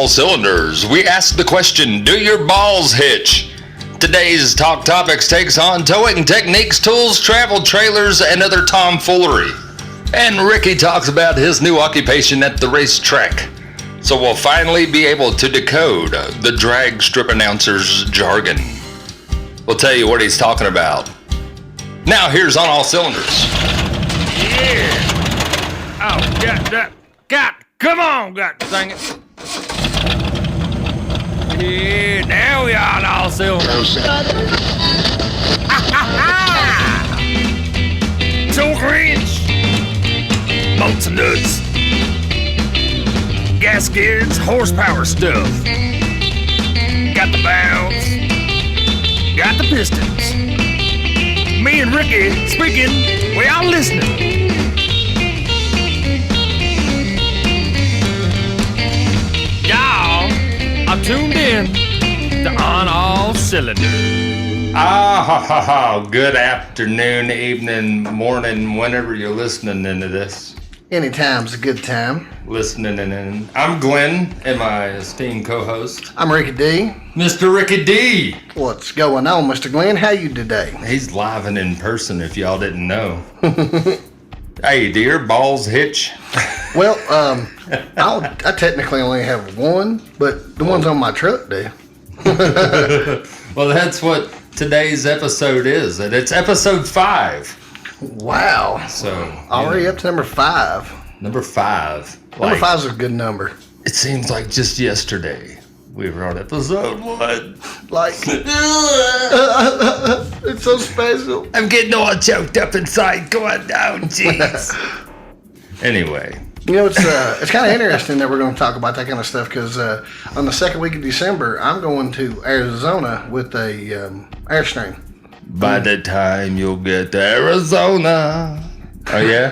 all cylinders, we ask the question, do your balls hitch? Today's Talk Topics takes on towing techniques, tools, travel trailers, and other tomfoolery. And Ricky talks about his new occupation at the racetrack. So we'll finally be able to decode the drag strip announcer's jargon. We'll tell you what he's talking about. Now here's On All Cylinders. Yeah. Oh, God, come on, God dang it. Yeah, now we are on all cylinders. So cringe. Bolts and nuts. Gaskets, horsepower stuff. Got the valves. Got the pistons. Me and Ricky speaking, we all listening. Y'all are tuned in to On All Cylinders. Good afternoon, evening, morning, whenever you're listening into this. Anytime's a good time. Listening in. I'm Glenn and my esteemed co-host. I'm Ricky D. Mr. Ricky D. What's going on, Mr. Glenn? How you today? He's live and in person if y'all didn't know. Hey, do your balls hitch? Well, I technically only have one, but the ones on my truck do. Well, that's what today's episode is. And it's episode 5. Wow. So already up to number 5. Number 5. Number 5 is a good number. It seems like just yesterday we were on episode 1. Like, it's so special. I'm getting all choked up inside. Going down, jeez. Anyway. You know, it's kind of interesting that we're going to talk about that kind of stuff because on the second week of December, I'm going to Arizona with a Airstream. By the time you'll get to Arizona. Oh, yeah?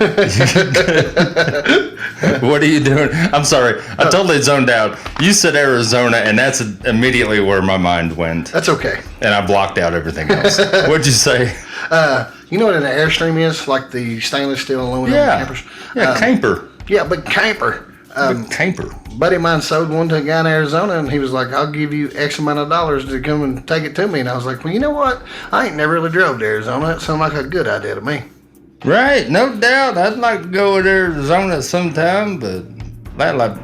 What are you doing? I'm sorry. I totally zoned out. You said Arizona, and that's immediately where my mind went. That's okay. And I blocked out everything else. What'd you say? You know what an Airstream is? Like the stainless steel aluminum campers? Yeah, camper. Yeah, but camper. Camper. Buddy of mine sold one to a guy in Arizona, and he was like, I'll give you X amount of dollars to come and take it to me. And I was like, well, you know what? I ain't never really drove to Arizona. That sounded like a good idea to me. Right, no doubt. I'd like to go to Arizona sometime, but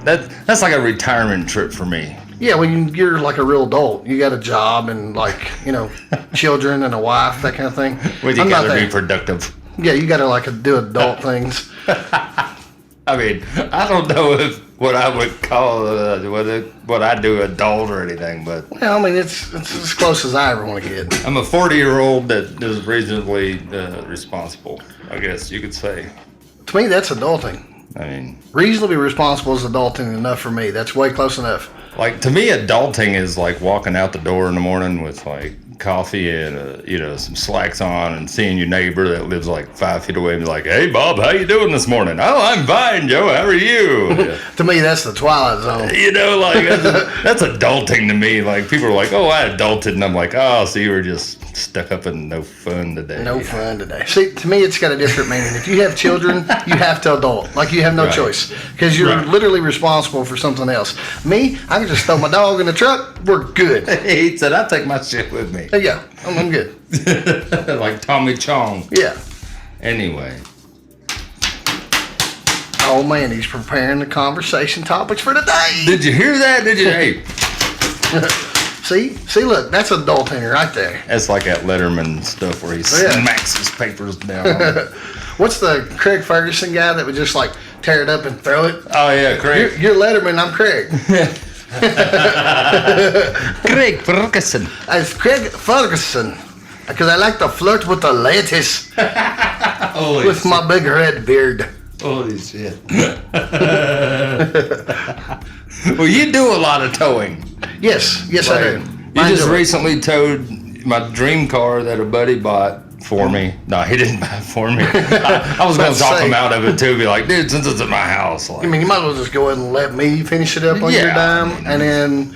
that's like a retirement trip for me. Yeah, when you're like a real adult, you got a job and like, you know, children and a wife, that kind of thing. Well, you gotta be productive. Yeah, you gotta like do adult things. I mean, I don't know if what I would call what I do adult or anything, but well, I mean, it's as close as I ever want to get. I'm a 40-year-old that is reasonably responsible, I guess you could say. To me, that's adulting. I mean, reasonably responsible is adulting enough for me. That's way close enough. Like, to me, adulting is like walking out the door in the morning with like coffee and some slacks on and seeing your neighbor that lives like 5 feet away and be like, hey Bob, how you doing this morning? Oh, I'm fine, Joe, how are you? To me, that's the Twilight Zone. You know, like that's adulting to me. Like, people are like, oh, I adulted, and I'm like, oh, so you were just stuck up in no fun today. No fun today. See, to me, it's got a different meaning. If you have children, you have to adult. Like, you have no choice because you're literally responsible for something else. Me, I can just throw my dog in the truck. We're good. He said, I'll take my shit with me. Yeah, I'm good. Like Tommy Chong. Yeah. Anyway. Oh, man, he's preparing the conversation topics for today. Did you hear that? Did you? Hey. See, look, that's adulting right there. That's like that Letterman stuff where he smacks his papers down. What's the Craig Ferguson guy that would just like tear it up and throw it? Oh, yeah, Craig. You're Letterman, I'm Craig. Craig Ferguson. It's Craig Ferguson. Because I like to flirt with the ladies. With my big red beard. Holy shit. Well, you do a lot of towing. Yes, like, I do. You just recently towed my dream car that a buddy bought for me. No, he didn't buy it for me. I was going to talk him out of it too. Be like, dude, since it's at my house. Like, I mean, you might as well just go ahead and let me finish it up on your dime. And then,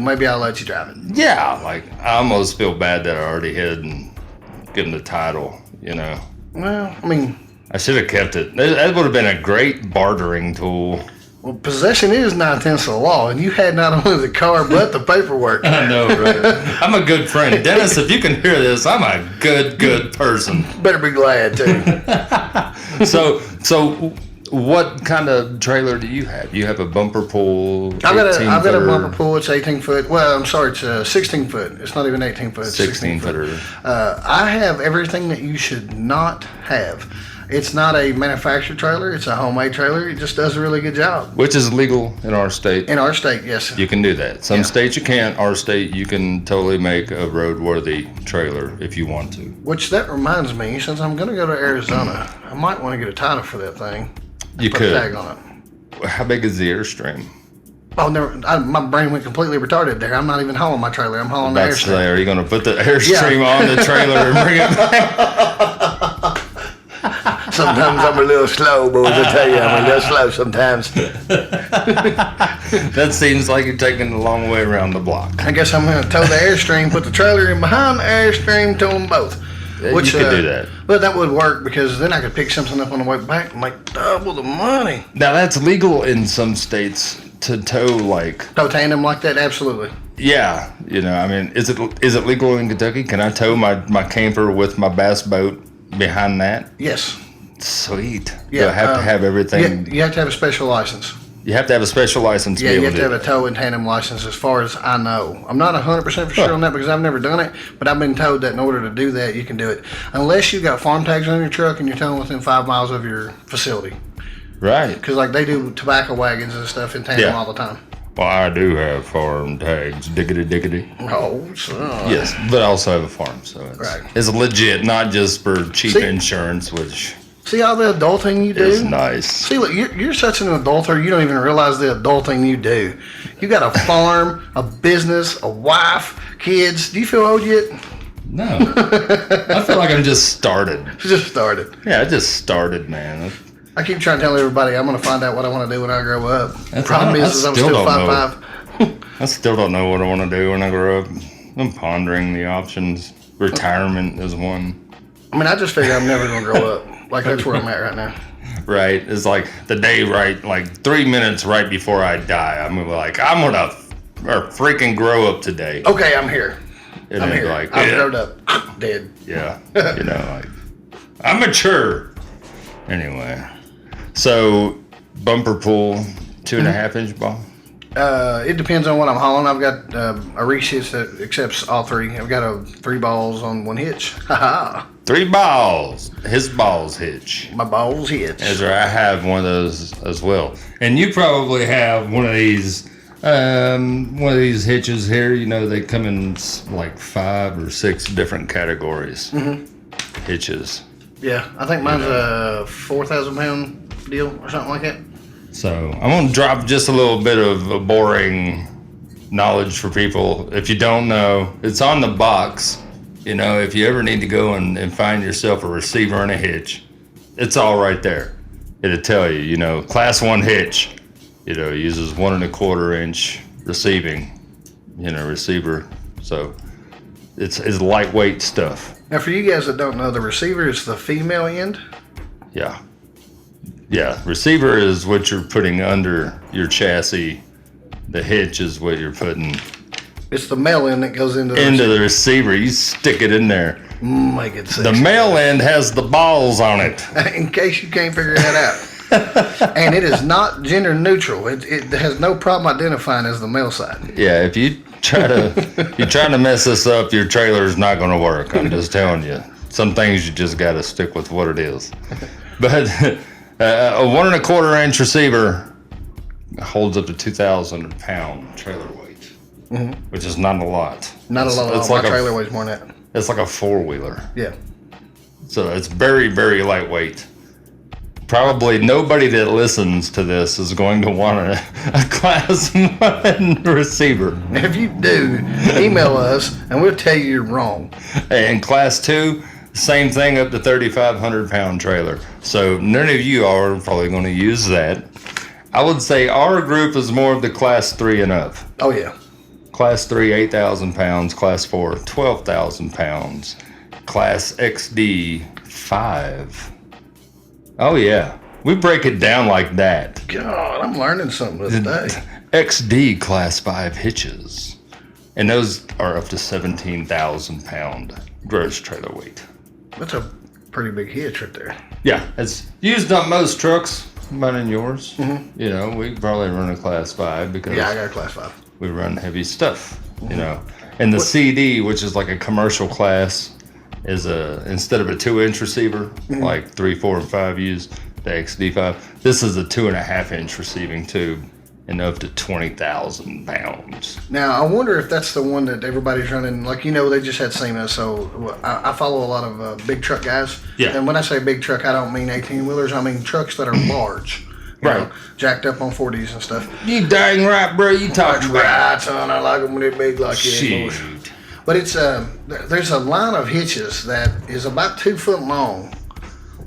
maybe I'll let you drive it. Yeah, like, I almost feel bad that I already hid and given the title, Well, I mean, I should have kept it. That would have been a great bartering tool. Well, possession is 9/10 of the law, and you had not only the car but the paperwork. I know, right? I'm a good friend. Dennis, if you can hear this, I'm a good person. Better be glad, too. So what kind of trailer do you have? You have a bumper pull? I've got a bumper pull. It's 18 foot. Well, I'm sorry, it's 16 foot. It's not even 18 foot. It's 16 footer. I have everything that you should not have. It's not a manufactured trailer. It's a homemade trailer. It just does a really good job. Which is legal in our state. In our state, yes. You can do that. Some states you can't. Our state, you can totally make a roadworthy trailer if you want to. Which that reminds me, since I'm going to go to Arizona, I might want to get a title for that thing. You Put could. a tag on it. How big is the Airstream? Oh, never! My brain went completely retarded there. I'm not even hauling my trailer. I'm hauling the Airstream. Are you going to put the Airstream on the trailer and bring it back? Sometimes I'm a little slow, boys. I tell you, I'm a little slow sometimes. That seems like you're taking a long way around the block. I guess I'm going to tow the Airstream, put the trailer in behind the Airstream, tow them both. Which, you could do that. Well, that would work because then I could pick something up on the way back and make double the money. Now, that's legal in some states to tow, Tow tandem like that? Absolutely. Yeah. I mean, is it legal in Kentucky? Can I tow my camper with my bass boat behind that? Yes. Sweet. Yeah, Do I have to have everything? You have to have a special license. You have to have a special license to be you able have to have a tow and tandem license as far as I know. I'm not 100% for sure on that because I've never done it, but I've been told that in order to do that, you can do it. Unless you've got farm tags on your truck and you're towing within 5 miles of your facility. Right. Because they do tobacco wagons and stuff in tandem all the time. Well, I do have farm tags, diggity. Oh, son. Yes, but I also have a farm, so it's legit, not just for cheap insurance, which... See all the adulting you do? It's nice. See, look, you're such an adulter, you don't even realize the adulting you do. You got a farm, a business, a wife, kids. Do you feel old yet? No. I feel like I'm just started. Just started. Yeah, I just started, man. I keep trying to tell everybody I'm going to find out what I want to do when I grow up. Problem is I'm still 5'5". I still don't know what I want to do when I grow up. I'm pondering the options. Retirement is one. I mean, I just figure I'm never going to grow up. That's where I'm at right now. Right. It's like the day 3 minutes right before I die. I'm going to freaking grow up today. Okay, I'm here. And I'm here. I've grown up. Dead. Yeah. I'm mature. Anyway. So, bumper pull, 2.5 inch ball? It depends on what I'm hauling. I've got a reach hitch that accepts all three. I've got 3 balls on 1 hitch. Ha 3 balls. His balls hitch. My balls hitch. That's right. I have one of those as well. And you probably have one of these hitches here. They come in 5 or 6 different categories. Mm-hmm. Hitches. Yeah, I think mine's a 4,000 pound deal or something like that. So I'm going to drop just a little bit of a boring knowledge for people. If you don't know, it's on the box. If you ever need to go and find yourself a receiver and a hitch, it's all right there. It'll tell you, class 1 hitch, uses 1 1/4 inch receiving, receiver. So it's lightweight stuff. Now, for you guys that don't know, the receiver is the female end. Yeah. Yeah, receiver is what you're putting under your chassis. The hitch is what you're putting. It's the male end that goes into the receiver. You stick it in there. Make it sexy. The male end has the balls on it. In case you can't figure that out. And it is not gender neutral. It has no problem identifying as the male side. Yeah, if you try to mess this up, your trailer's not going to work. I'm just telling you. Some things you just got to stick with what it is. But a 1 1/4 inch receiver holds up to 2,000 pound trailer weight, which is not a lot. Not a lot. My trailer weighs more than that. It's like a 4-wheeler. Yeah. So it's very, very lightweight. Probably nobody that listens to this is going to want a class 1 receiver. If you do, email us and we'll tell you you're wrong. And class 2, same thing up to 3,500 pound trailer. So none of you are probably going to use that. I would say our group is more of the class 3 and up. Oh yeah. Class 3, 8,000 pounds. Class 4, 12,000 pounds. Class XD, 5. Oh yeah. We break it down like that. God, I'm learning something today. XD Class 5 hitches. And those are up to 17,000 pound gross trailer weight. That's a pretty big hitch right there. Yeah, it's used on most trucks, mine and yours. Mm-hmm. You know, we probably run a Class 5 because I got a Class 5. We run heavy stuff, you know. And the CD, which is like a commercial class, is instead of a 2-inch receiver, like 3, 4, and 5 use, the XD5, this is a 2.5-inch receiving tube and up to 20,000 pounds. Now, I wonder if that's the one that everybody's running. Like, you know, they just had SEMA, so I follow a lot of big truck guys. Yeah. And when I say big truck, I don't mean 18-wheelers. I mean trucks that are large. You Right. know, jacked up on 40s and stuff. You dang right, bro. You talking Right, son. I like them when they're big like that. Shoot. But it's there's a line of hitches that is about 2 foot long.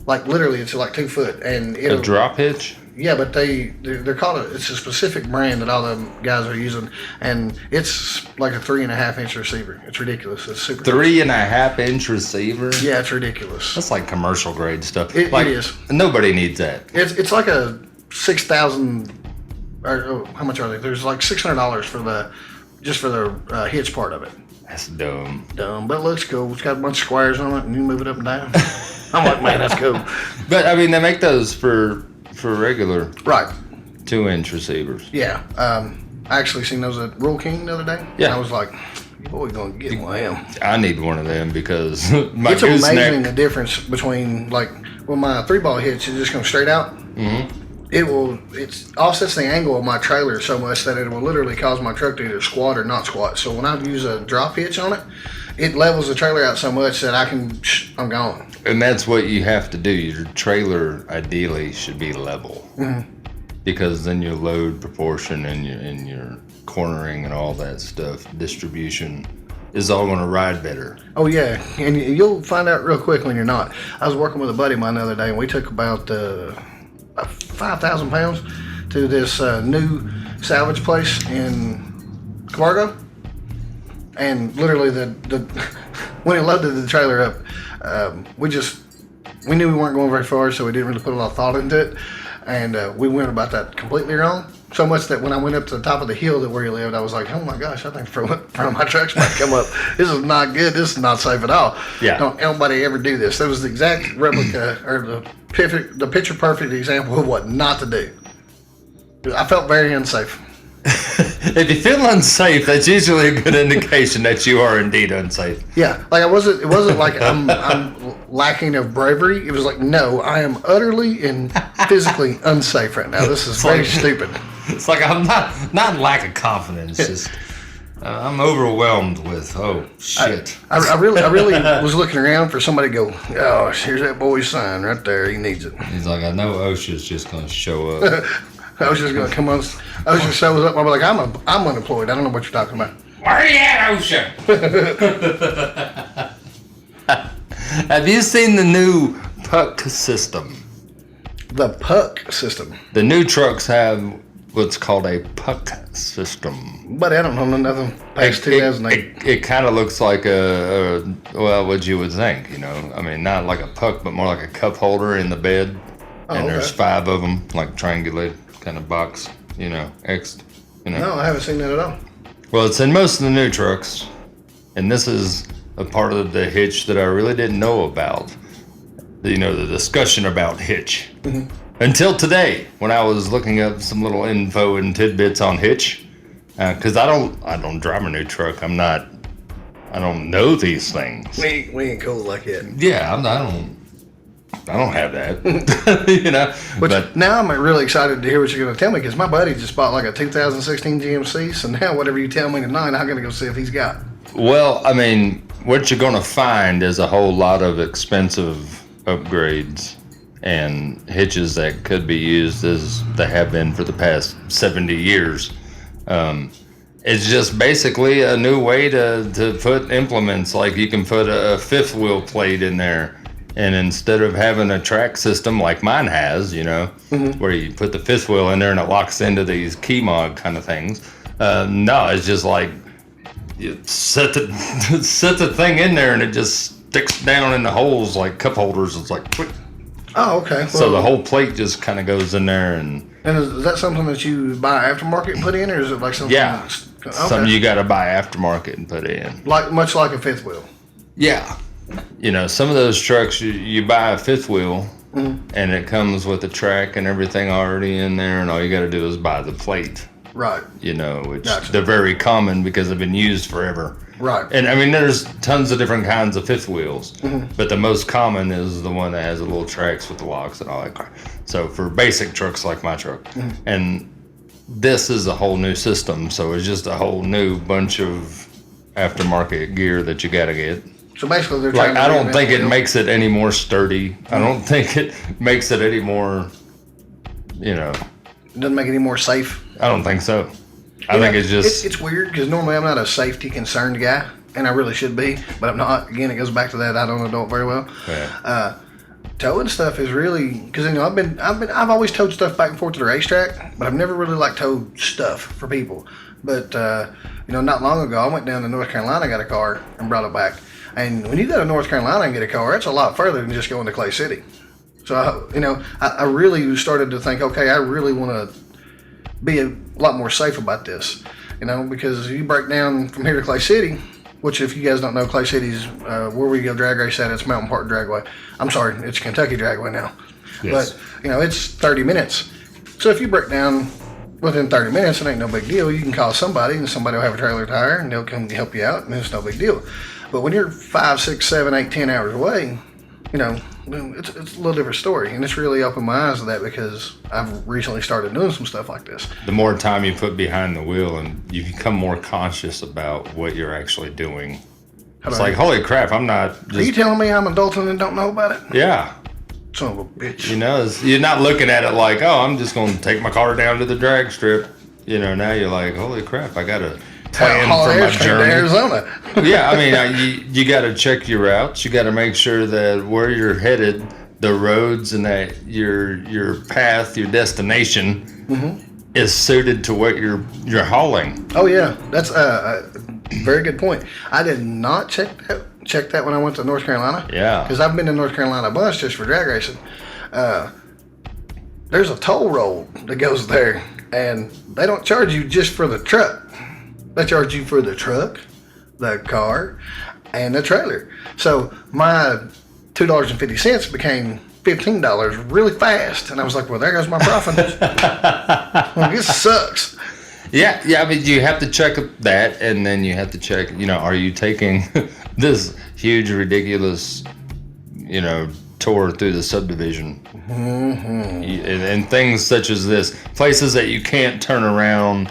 Like, literally, it's like 2 foot. And A drop hitch? Yeah, but they're called it's a specific brand that all the guys are using, and it's like a 3.5-inch receiver. It's ridiculous. It's super. 3.5-inch receiver? Yeah, it's ridiculous. That's like commercial grade stuff. It like, is. Nobody needs that. It's like a 6,000. Or how much are they? There's like $600 for the hitch part of it. That's dumb. But it looks cool. It's got a bunch of squares on it, and you move it up and down. I'm like, man, that's cool. But I mean, they make those for regular Right. 2-inch receivers. Yeah. I actually seen those at Rural King the other day. Yeah. And I was like, you boy gonna get one of them. I need one of them because my It's amazing gooseneck. the difference between, like, well, my 3-ball hitch is just going straight out. Mm-hmm. It offsets the angle of my trailer so much that it will literally cause my truck to either squat or not squat. So when I use a drop hitch on it, it levels the trailer out so much that I'm gone. And that's what you have to do. Your trailer ideally should be level, because then your load proportion and your cornering and all that stuff, distribution, is all going to ride better. Oh, yeah. And you'll find out real quick when you're not. I was working with a buddy of mine the other day, and we took about 5,000 pounds to this new salvage place in Camargo. And literally, when it loaded the trailer up, we knew we weren't going very far, so we didn't really put a lot of thought into it. And we went about that completely wrong. So much that when I went up to the top of the hill that where he lived, I was like, oh my gosh, I think front of my truck's might come up. This is not good. This is not safe at all. Yeah. Don't anybody ever do this. That was the exact replica or the picture perfect example of what not to do. I felt very unsafe. If you feel unsafe, that's usually a good indication that you are indeed unsafe. Yeah, like it wasn't like I'm lacking of bravery. It was like, no, I am utterly and physically unsafe right now. This is very stupid. It's like I'm not lack of confidence. Just I'm overwhelmed with shit. I really was looking around for somebody to go, oh, here's that boy's sign right there. He needs it. He's like, I know OSHA's just gonna show up. I was just gonna come on. OSHA shows up. I'll be like, I'm unemployed. I don't know what you're talking about. Where are you at, OSHA? Have you seen the new puck system? The puck system. The new trucks have what's called a puck system. But I don't know nothing past 2008. It kind of looks like what you would think, you know. I mean, not like a puck, but more like a cup holder in the bed. And there's 5 of them, like triangulated kind of box, you know, No, I haven't seen that at all. Well, it's in most of the new trucks, and this is a part of the hitch that I really didn't know about. You know, the discussion about hitch. Mm-hmm. Until today, when I was looking up some little info and tidbits on hitch, because I don't drive a new truck. I don't know these things. We ain't cool like that. Yeah, I don't have that. You know. But now I'm really excited to hear what you're going to tell me, because my buddy just bought like a 2016 GMC. So now whatever you tell me tonight, I'm going to go see if he's got. Well, I mean, what you're going to find is a whole lot of expensive upgrades and hitches that could be used as they have been for the past 70 years. It's just basically a new way to put implements. Like you can put a 5th wheel plate in there, and instead of having a track system like mine has, you know, where you put the 5th wheel in there and it locks into these key mod kind of things. No, it's just like you set the thing in there and it just sticks down in the holes like cup holders. It's like quick. Oh, okay. So the whole plate just kind of goes in there, and is that something that you buy aftermarket and put in, or is it like something? yeah, that's, something you got to buy aftermarket and put in. Much like a fifth wheel. Yeah, some of those trucks you buy a fifth wheel, and it comes with the track and everything already in there, and all you got to do is buy the plate. Right. Which Gotcha. they're very common because they've been used forever. Right. And I mean, there's tons of different kinds of fifth wheels, but the most common is the one that has the little tracks with the locks and all that crap. So for basic trucks like my truck, and this is a whole new system, so it's just a whole new bunch of aftermarket gear that you got to get. So basically, they're trying Like, to I don't think it wheel. makes it any more sturdy. I don't think it makes it any more, It doesn't make it any more safe. I don't think so. I think it's just... It's weird because normally I'm not a safety concerned guy, and I really should be, but I'm not. Again, it goes back to that I don't adult very well. Yeah. Towing stuff is really because I've always towed stuff back and forth to the racetrack, but I've never really towed stuff for people. But not long ago I went down to North Carolina, got a car, and brought it back. And when you go to North Carolina and get a car, it's a lot further than just going to Clay City. So I really started to think, okay, I really want to be a lot more safe about this, because you break down from here to Clay City, which if you guys don't know, Clay City's where we go drag race at. It's Mountain Park Dragway. I'm sorry, it's Kentucky Dragway now. Yes. But it's 30 minutes. So if you break down within 30 minutes, it ain't no big deal. You can call somebody, and somebody will have a trailer tire, and they'll come help you out, and it's no big deal. But when you're 5, 6, 7, 8, 10 hours away, it's a little different story, and it's really opened my eyes to that because I've recently started doing some stuff like this. The more time you put behind the wheel, and you become more conscious about what you're actually doing. It's like, holy crap, I'm not just... Are you telling me I'm adulting and don't know about it? Yeah. Son of a bitch. You're not looking at it like, oh, I'm just going to take my car down to the drag strip. Now you're like, holy crap, I got to plan for my journey. To Arizona. Yeah, I mean, you got to check your routes. You got to make sure that where you're headed, the roads and that your path, your destination is suited to what you're hauling. Oh yeah, that's a very good point. I did not check that when I went to North Carolina. Yeah, because I've been to North Carolina a bunch just for drag racing. There's a toll road that goes there, and they don't charge you just for the truck. They charge you for the truck, the car, and the trailer. So my $2.50 became $15 really fast, and I was like, "Well, there goes my profit." Well, this sucks. Yeah. I mean, you have to check that, and then you have to check. Are you taking this huge, ridiculous, tour through the subdivision, and things such as this, places that you can't turn around.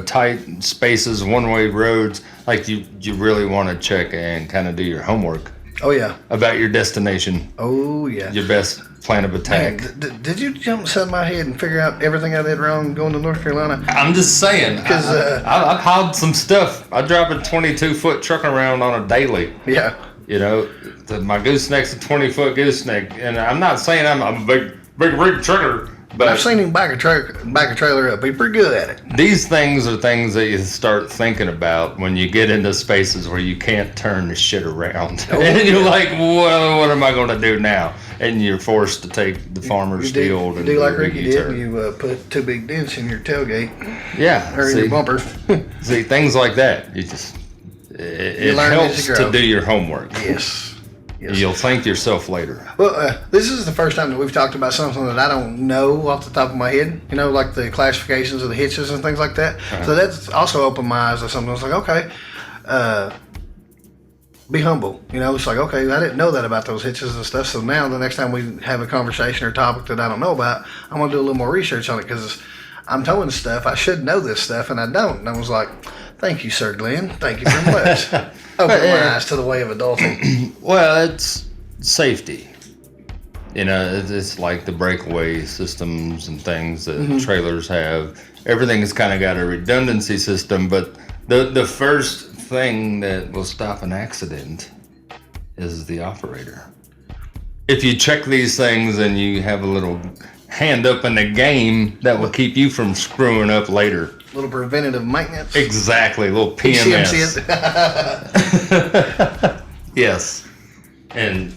Tight spaces, one-way roads. Like you really want to check and kind of do your homework. Oh yeah. About your destination. Oh yeah. Your best plan of attack. Man, did you jump inside my head and figure out everything I did wrong going to North Carolina? I'm just saying. Because I've hauled some stuff. I drive a 22-foot truck around on a daily. Yeah. My gooseneck's a 20-foot gooseneck, and I'm not saying I'm a big rig trucker. But I've seen him back a trailer up. He's pretty good at it. These things are things that you start thinking about when you get into spaces where you can't turn the shit around. Oh, and you're like, well, what am I going to do now? And you're forced to take the farmer's field and do like the Ricky did. You put 2 big dents in your tailgate. Yeah. Or in your bumper. See, things like that. It helps to do your homework. Yes. You'll thank yourself later. Well, this is the first time that we've talked about something that I don't know off the top of my head. Like the classifications of the hitches and things like that. Uh-huh. So that's also opened my eyes to something. I was like, okay, be humble. It's like, okay, I didn't know that about those hitches and stuff. So now the next time we have a conversation or topic that I don't know about, I'm going to do a little more research on it because I'm towing stuff. I should know this stuff, and I don't. And I was like, thank you, Sir Glenn. Thank you very much. Open my eyes to the way of adulting. Well, it's safety. It's like the breakaway systems and things that trailers have. Everything's kind of got a redundancy system, but the first thing that will stop an accident is the operator. If you check these things and you have a little hand up in the game, that will keep you from screwing up later. A little preventative maintenance. Exactly, a little PMS. PCMC. Yes. And,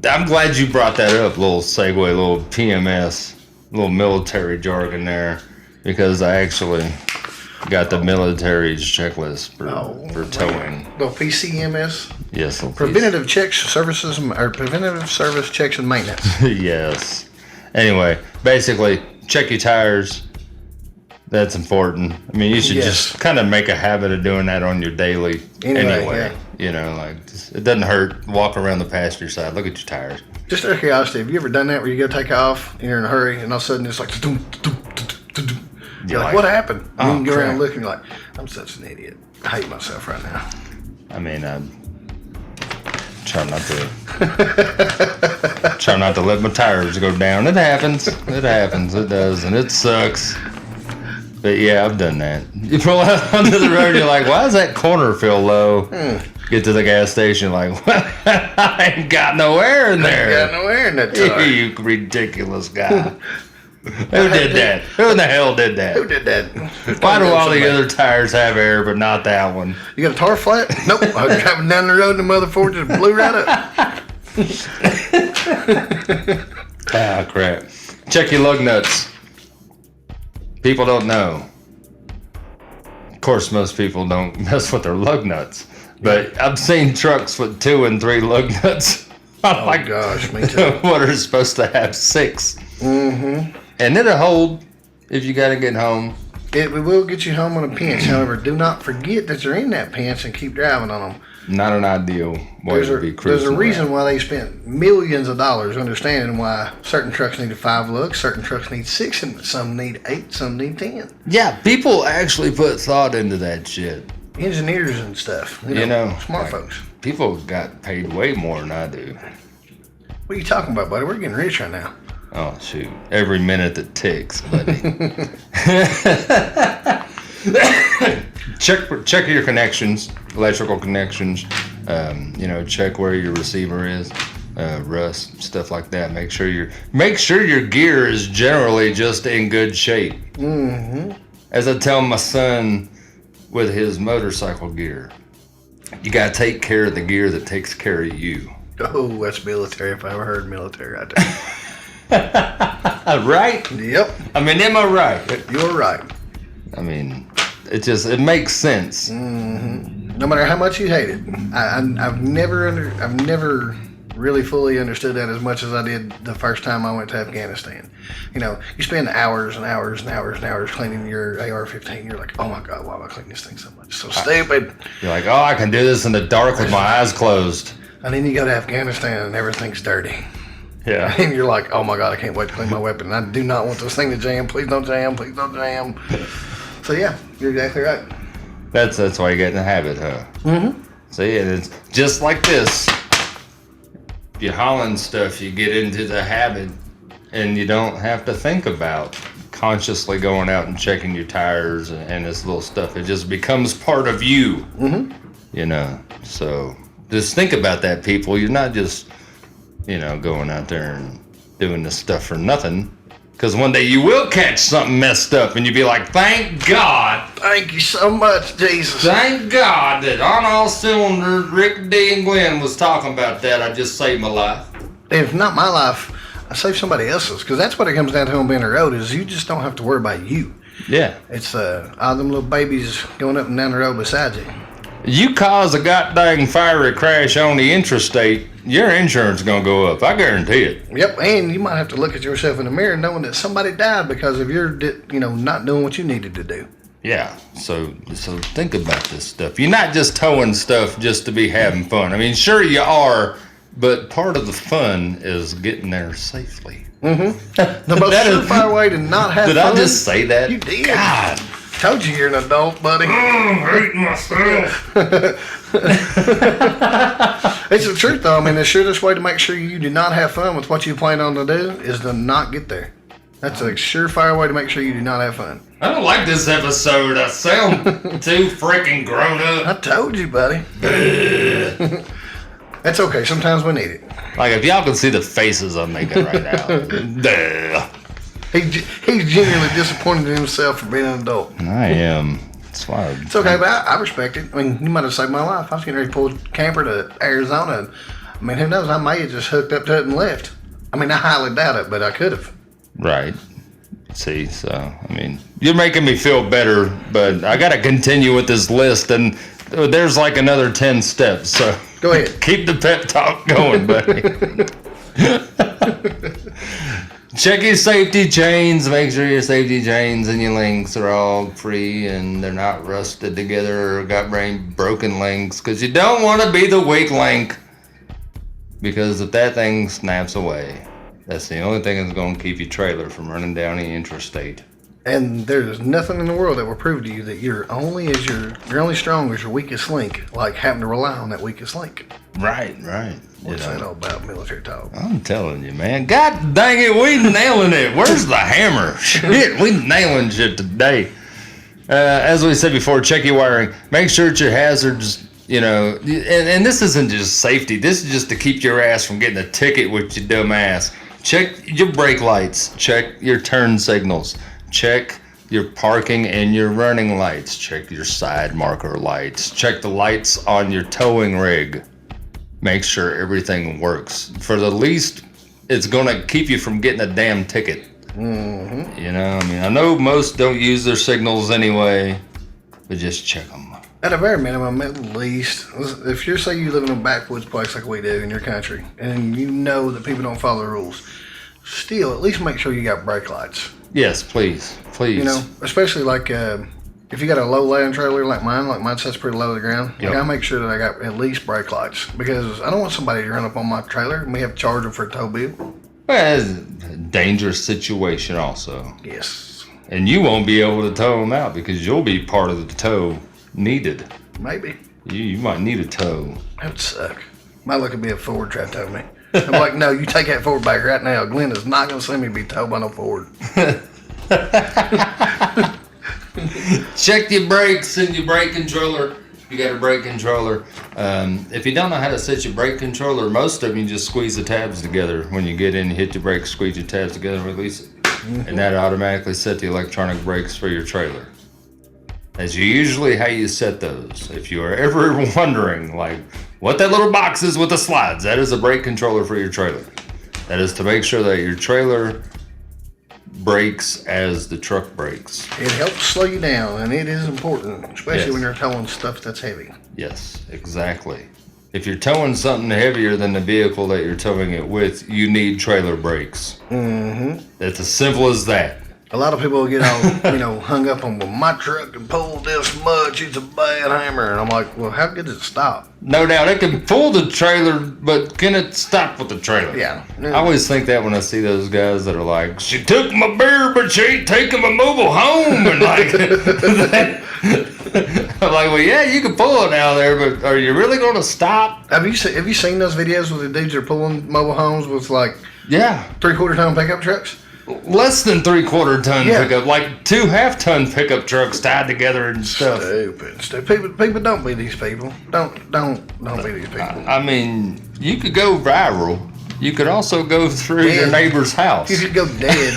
I'm glad you brought that up, little segue, little PMS, little military jargon there, because I actually got the military's checklist for towing. Little PCMS? Yes. Preventative Preventative Service Checks and Maintenance. Yes. Anyway, basically, check your tires. That's important. I mean, you should just kind of make a habit of doing that on your daily anyway. You know, like, it doesn't hurt. Walk around the passenger side. Look at your tires. Just out of curiosity, have you ever done that where you go take off and you're in a hurry and all of a sudden it's like, you're like, what happened? And you go around and look and you're like, I'm such an idiot. I hate myself right now. I mean, I try not to let my tires go down. It happens. It does, and it sucks. But yeah, I've done that. You pull out onto the road, you're like, why does that corner feel low? Get to the gas station, you're like, well, I ain't got no air in there. I ain't got no air in that tire. You ridiculous guy. Who did that? Who in the hell did that? Who did that? Why do all the other tires have air, but not that one? You got a tar flat? Nope. I was driving down the road and the mother Ford just blew right up. Ah, crap. Check your lug nuts. People don't know. Of course, most people don't mess with their lug nuts. But I've seen trucks with 2 and 3 lug nuts. Oh, gosh, me too. What are supposed to have 6. Mm-hmm. And it'll hold if you got to get home. It will get you home on a pinch. However, do not forget that you're in that pinch and keep driving on them. Not an ideal way to be cruising. There's a reason why they spent millions of dollars understanding why certain trucks need a 5 lugs, certain trucks need 6, and some need 8, some need 10. Yeah, people actually put thought into that shit. Engineers and stuff. You know smart folks. People got paid way more than I do. What are you talking about, buddy? We're getting rich right now. Oh, shoot. Every minute that ticks, buddy. Check your connections, electrical connections. Check where your receiver is, rust, stuff like that. Make sure your gear is generally just in good shape. Mm-hmm. As I tell my son with his motorcycle gear, you gotta take care of the gear that takes care of you. Oh, that's military. If I ever heard military right there. Right? Yep. I mean, am I right? You're right. I mean, it makes sense. Mm-hmm. No matter how much you hate it, I've never really fully understood that as much as I did the first time I went to Afghanistan. You know, you spend hours and hours and hours and hours cleaning your AR-15. You're like, oh my God, why am I cleaning this thing so much? So stupid. You're like, oh, I can do this in the dark with my eyes closed. And then you go to Afghanistan and everything's dirty. Yeah. And you're like, oh my God, I can't wait to clean my weapon. I do not want this thing to jam. Please don't jam. Please don't jam. So yeah, you're exactly right. That's why you get in the habit, huh? Mm-hmm. See, and it's just like this. You hauling stuff, you get into the habit, and you don't have to think about consciously going out and checking your tires and this little stuff. It just becomes part of you. Mm-hmm. You know, so just think about that, people. You're not just, going out there and doing this stuff for nothing. Because one day you will catch something messed up and you'll be like, thank God. Thank you so much, Jesus. Thank God that on all cylinders, Rick D and Glenn was talking about that. I just saved my life. If not my life, I saved somebody else's. Because that's what it comes down to on being a road is you just don't have to worry about you. Yeah. It's all them little babies going up and down the road beside you. You cause a goddamn fiery crash on the interstate, your insurance is going to go up. I guarantee it. Yep, and you might have to look at yourself in the mirror knowing that somebody died because of your, not doing what you needed to do. Yeah, so think about this stuff. You're not just towing stuff just to be having fun. I mean, sure you are, but part of the fun is getting there safely. Mm-hmm. The most surefire way to not have fun. Did I just say that? You did. God. Told you you're an adult, buddy. I hate myself. It's the truth, though. I mean, the surest way to make sure you do not have fun with what you plan on to do is to not get there. That's a surefire way to make sure you do not have fun. I don't like this episode. I sound too freaking grown up. I told you, buddy. That's okay. Sometimes we need it. Like, if y'all can see the faces I'm making right now. He's genuinely disappointed in himself for being an adult. I am. It's why. It's okay, but I respect it. I mean, you might have saved my life. I was getting ready to pull a camper to Arizona, and I mean, who knows? I may have just hooked up to it and left. I mean, I highly doubt it, but I could have. Right. See, so, I mean, you're making me feel better, but I got to continue with this list, and there's like another 10 steps, so. Go ahead. Keep the pep talk going, buddy. Check your safety chains. Make sure your safety chains and your links are all free and they're not rusted together or got broken links, because you don't want to be the weak link. Because if that thing snaps away, that's the only thing that's going to keep your trailer from running down the interstate. And there's nothing in the world that will prove to you that you're only strong as your weakest link, like having to rely on that weakest link. Right. What's that all about, military talk? I'm telling you, man. God dang it, we nailing it. Where's the hammer? Shit, we nailing shit today. As we said before, check your wiring. Make sure that your hazards, and this isn't just safety. This is just to keep your ass from getting a ticket with your dumb ass. Check your brake lights. Check your turn signals. Check your parking and your running lights. Check your side marker lights. Check the lights on your towing rig. Make sure everything works. For the least, it's going to keep you from getting a damn ticket. Mm-hmm. I know most don't use their signals anyway, but just check them. At a very minimum, at least, if you say you live in a backwoods place like we do in your country, and you know that people don't follow the rules, still, at least make sure you got brake lights. Yes, please. Especially like if you got a low land trailer like mine sits pretty low to the ground. Yep. I gotta make sure that I got at least brake lights, because I don't want somebody to run up on my trailer and we have to charge them for a tow bill. Well, it's a dangerous situation also. Yes. And you won't be able to tow them out because you'll be part of the tow needed. Maybe. You might need a tow. That would suck. My luck would be a Ford trying to tow me. I'm like, no, you take that Ford back right now. Glenn is not going to see me be towed by no Ford. Check your brakes and your brake controller. You got a brake controller. If you don't know how to set your brake controller, most of them you just squeeze the tabs together. When you get in, you hit your brake, squeeze your tabs together, and release it. Mm-hmm. And that automatically set the electronic brakes for your trailer. That's usually how you set those. If you are ever wondering, like, what that little box is with the slides, that is a brake controller for your trailer. That is to make sure that your trailer brakes as the truck brakes. It helps slow you down, and it is important, especially when you're towing stuff that's heavy. Yes, exactly. If you're towing something heavier than the vehicle that you're towing it with, you need trailer brakes. Mm-hmm. It's as simple as that. A lot of people get all, hung up on, well, my truck can pull this much, it's a bad hammer. And I'm like, well, how good does it stop? No doubt, it can pull the trailer, but can it stop with the trailer? Yeah. I always think that when I see those guys that are like, she took my beer, but she ain't taking my mobile home. And like, I'm like, well, yeah, you can pull it out there, but are you really going to stop? Have you seen those videos where the dudes are pulling mobile homes with like 3/4 ton pickup trucks? Less than 3/4 ton pickup, like 2 half-ton pickup trucks tied together and stuff. Stupid. People don't be these people. Don't be these people. I mean, you could go viral. You could also go through your neighbor's house. You could go dead.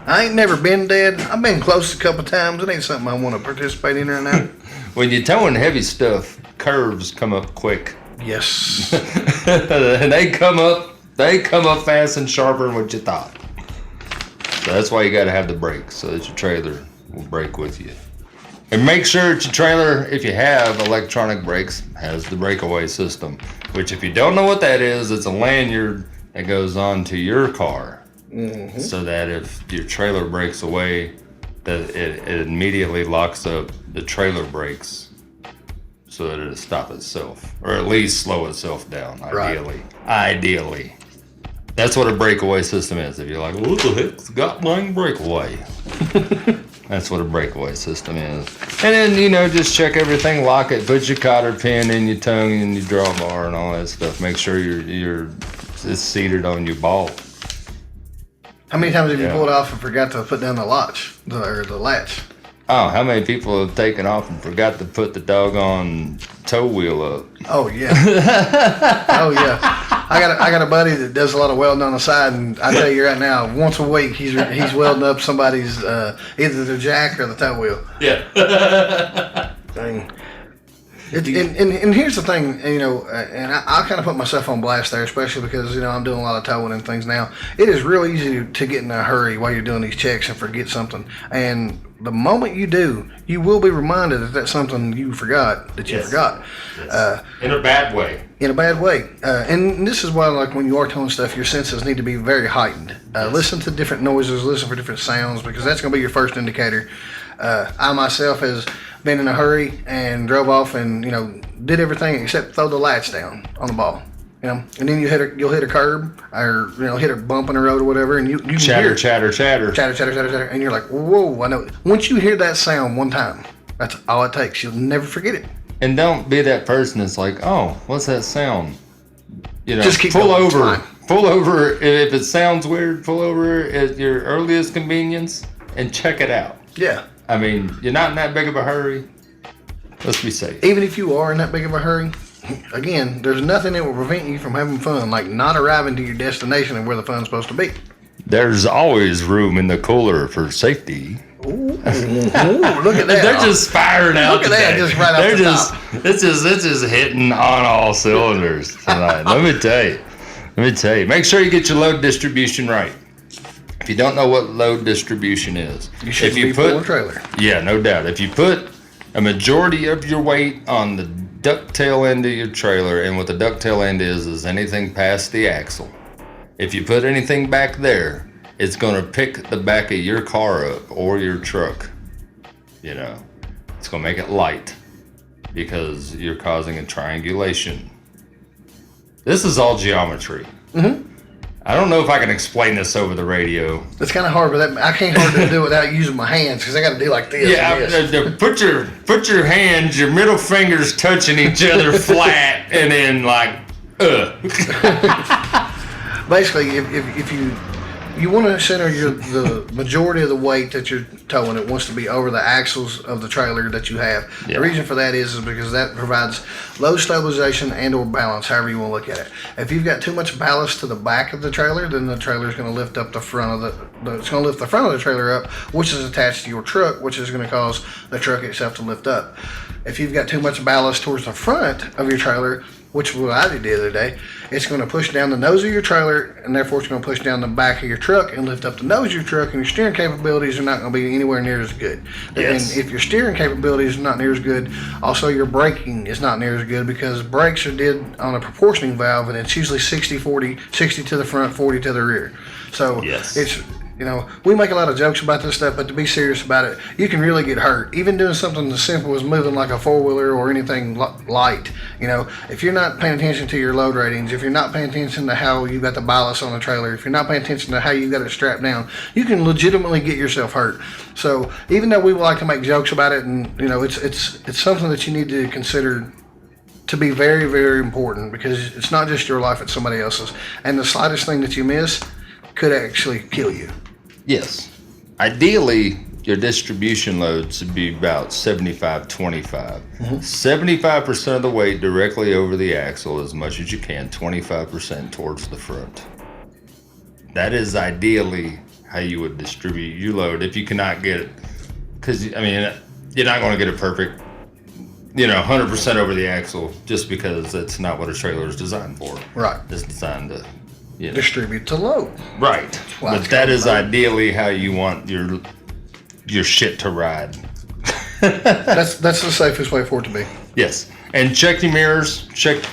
I ain't never been dead. I've been close a couple times. It ain't something I want to participate in right now. When you're towing heavy stuff, curves come up quick. Yes. And they come up fast and sharper than what you thought. So that's why you got to have the brakes, so that your trailer will brake with you. And make sure that your trailer, if you have electronic brakes, has the breakaway system. Which, if you don't know what that is, it's a lanyard that goes on to your car. Mm-hmm. So that if your trailer breaks away, that it immediately locks up the trailer brakes, so that it'll stop itself, or at least slow itself down, ideally. Right. Ideally. That's what a breakaway system is. If you're like, what the heck's got my breakaway? That's what a breakaway system is. And then, just check everything, lock it, put your cotter pin in your tongue and your drawbar and all that stuff. Make sure it's seated on your ball. How many times have you pulled off and forgot to put down the latch? The latch? Oh, how many people have taken off and forgot to put the doggone tow wheel up? Oh yeah. Oh yeah. I got a buddy that does a lot of welding on the side, and I tell you right now, once a week he's welding up somebody's either the jack or the tow wheel. Yeah. Dang. And here's the thing, you know, and I kind of put myself on blast there, especially because, you know, I'm doing a lot of towing and things now. It is real easy to get in a hurry while you're doing these checks and forget something. And the moment you do, you will be reminded that that's something you forgot that you forgot. Yes. In a bad way. In a bad way. And this is why, like, when you are towing stuff, your senses need to be very heightened. Listen to different noises, listen for different sounds, because that's going to be your first indicator. I myself has been in a hurry and drove off and, you know, did everything except throw the lights down on the ball. You know, and then you'll hit a curb or, you know, hit a bump in the road or whatever, and you can hear chatter, and you're like, whoa, I know. Once you hear that sound one time, that's all it takes. You'll never forget it. And don't be that person that's like, oh, what's that sound? You know, just keep pull going. over. Pull over. If it sounds weird, pull over at your earliest convenience and check it out. Yeah. I mean, you're not in that big of a hurry. Let's be safe. Even if you are in that big of a hurry, again, there's nothing that will prevent you from having fun, like not arriving to your destination and where the fun's supposed to be. There's always room in the cooler for safety. Ooh, look at that. They're just firing out. Look at that, just right off the top. It's just hitting on all cylinders tonight. Let me tell you. Make sure you get your load distribution right. If you don't know what load distribution is, you should be pulling a trailer. Yeah, no doubt. If you put a majority of your weight on the ducktail end of your trailer, and what the ducktail end is anything past the axle. If you put anything back there, it's going to pick the back of your car up or your truck. You know, it's going to make it light because you're causing a triangulation. This is all geometry. Mm-hmm. I don't know if I can explain this over the radio. It's kind of hard, but I can't hardly do it without using my hands because I got to do like this. Yeah, put your hands, your middle fingers touching each other flat, and then like, Basically, if you want to center the majority of the weight that you're towing, it wants to be over the axles of the trailer that you have. Yeah. The reason for that is because that provides low stabilization and or balance, however you want to look at it. If you've got too much ballast to the back of the trailer, then the trailer is going to lift up the front of it's going to lift the front of the trailer up, which is attached to your truck, which is going to cause the truck itself to lift up. If you've got too much ballast towards the front of your trailer, which is what I did the other day, it's going to push down the nose of your trailer, and therefore it's going to push down the back of your truck and lift up the nose of your truck, and your steering capabilities are not going to be anywhere near as good. Yes. And if your steering capabilities are not near as good, also your braking is not near as good because brakes are did on a proportioning valve, and it's usually 60-40, 60 to the front, 40 to the rear. So it's... You know, we make a lot of jokes about this stuff, but to be serious about it, you can really get hurt. Even doing something as simple as moving like a four-wheeler or anything light. You know, if you're not paying attention to your load ratings, if you're not paying attention to how you got the ballast on the trailer, if you're not paying attention to how you got it strapped down, you can legitimately get yourself hurt. So even though we like to make jokes about it, and you know, it's something that you need to consider to be very, very important because it's not just your life, it's somebody else's. And the slightest thing that you miss could actually kill you. Yes. Ideally, your distribution load should be about 75-25. Mm-hmm. 75% of the weight directly over the axle as much as you can, 25% towards the front. That is ideally how you would distribute your load if you cannot get it. Because, I mean, you're not going to get it perfect, 100% over the axle just because that's not what a trailer is designed for. Right. It's designed to... distribute to load. Right. Well, but that is ideally how you want your shit to ride. That's the safest way for it to be. Yes. And check your mirrors, check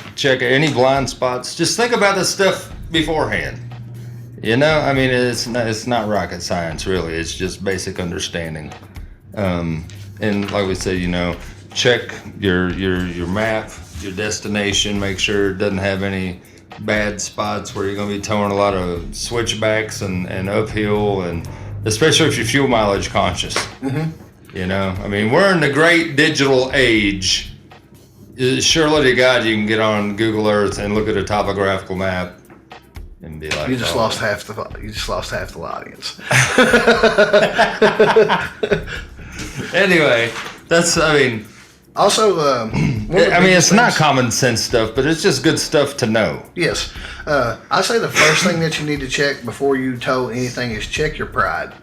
any blind spots. Just think about this stuff beforehand. You know, I mean, it's not rocket science really. It's just basic understanding. And like we said, check your map, your destination, make sure it doesn't have any bad spots where you're going to be towing a lot of switchbacks and uphill, and especially if you're fuel mileage conscious. Mm-hmm. I mean, we're in the great digital age. Surely to God you can get on Google Earth and look at a topographical map and be like, you just lost half the audience. Anyway, also, it's not common sense stuff, but it's just good stuff to know. Yes. I say the first thing that you need to check before you tow anything is check your pride.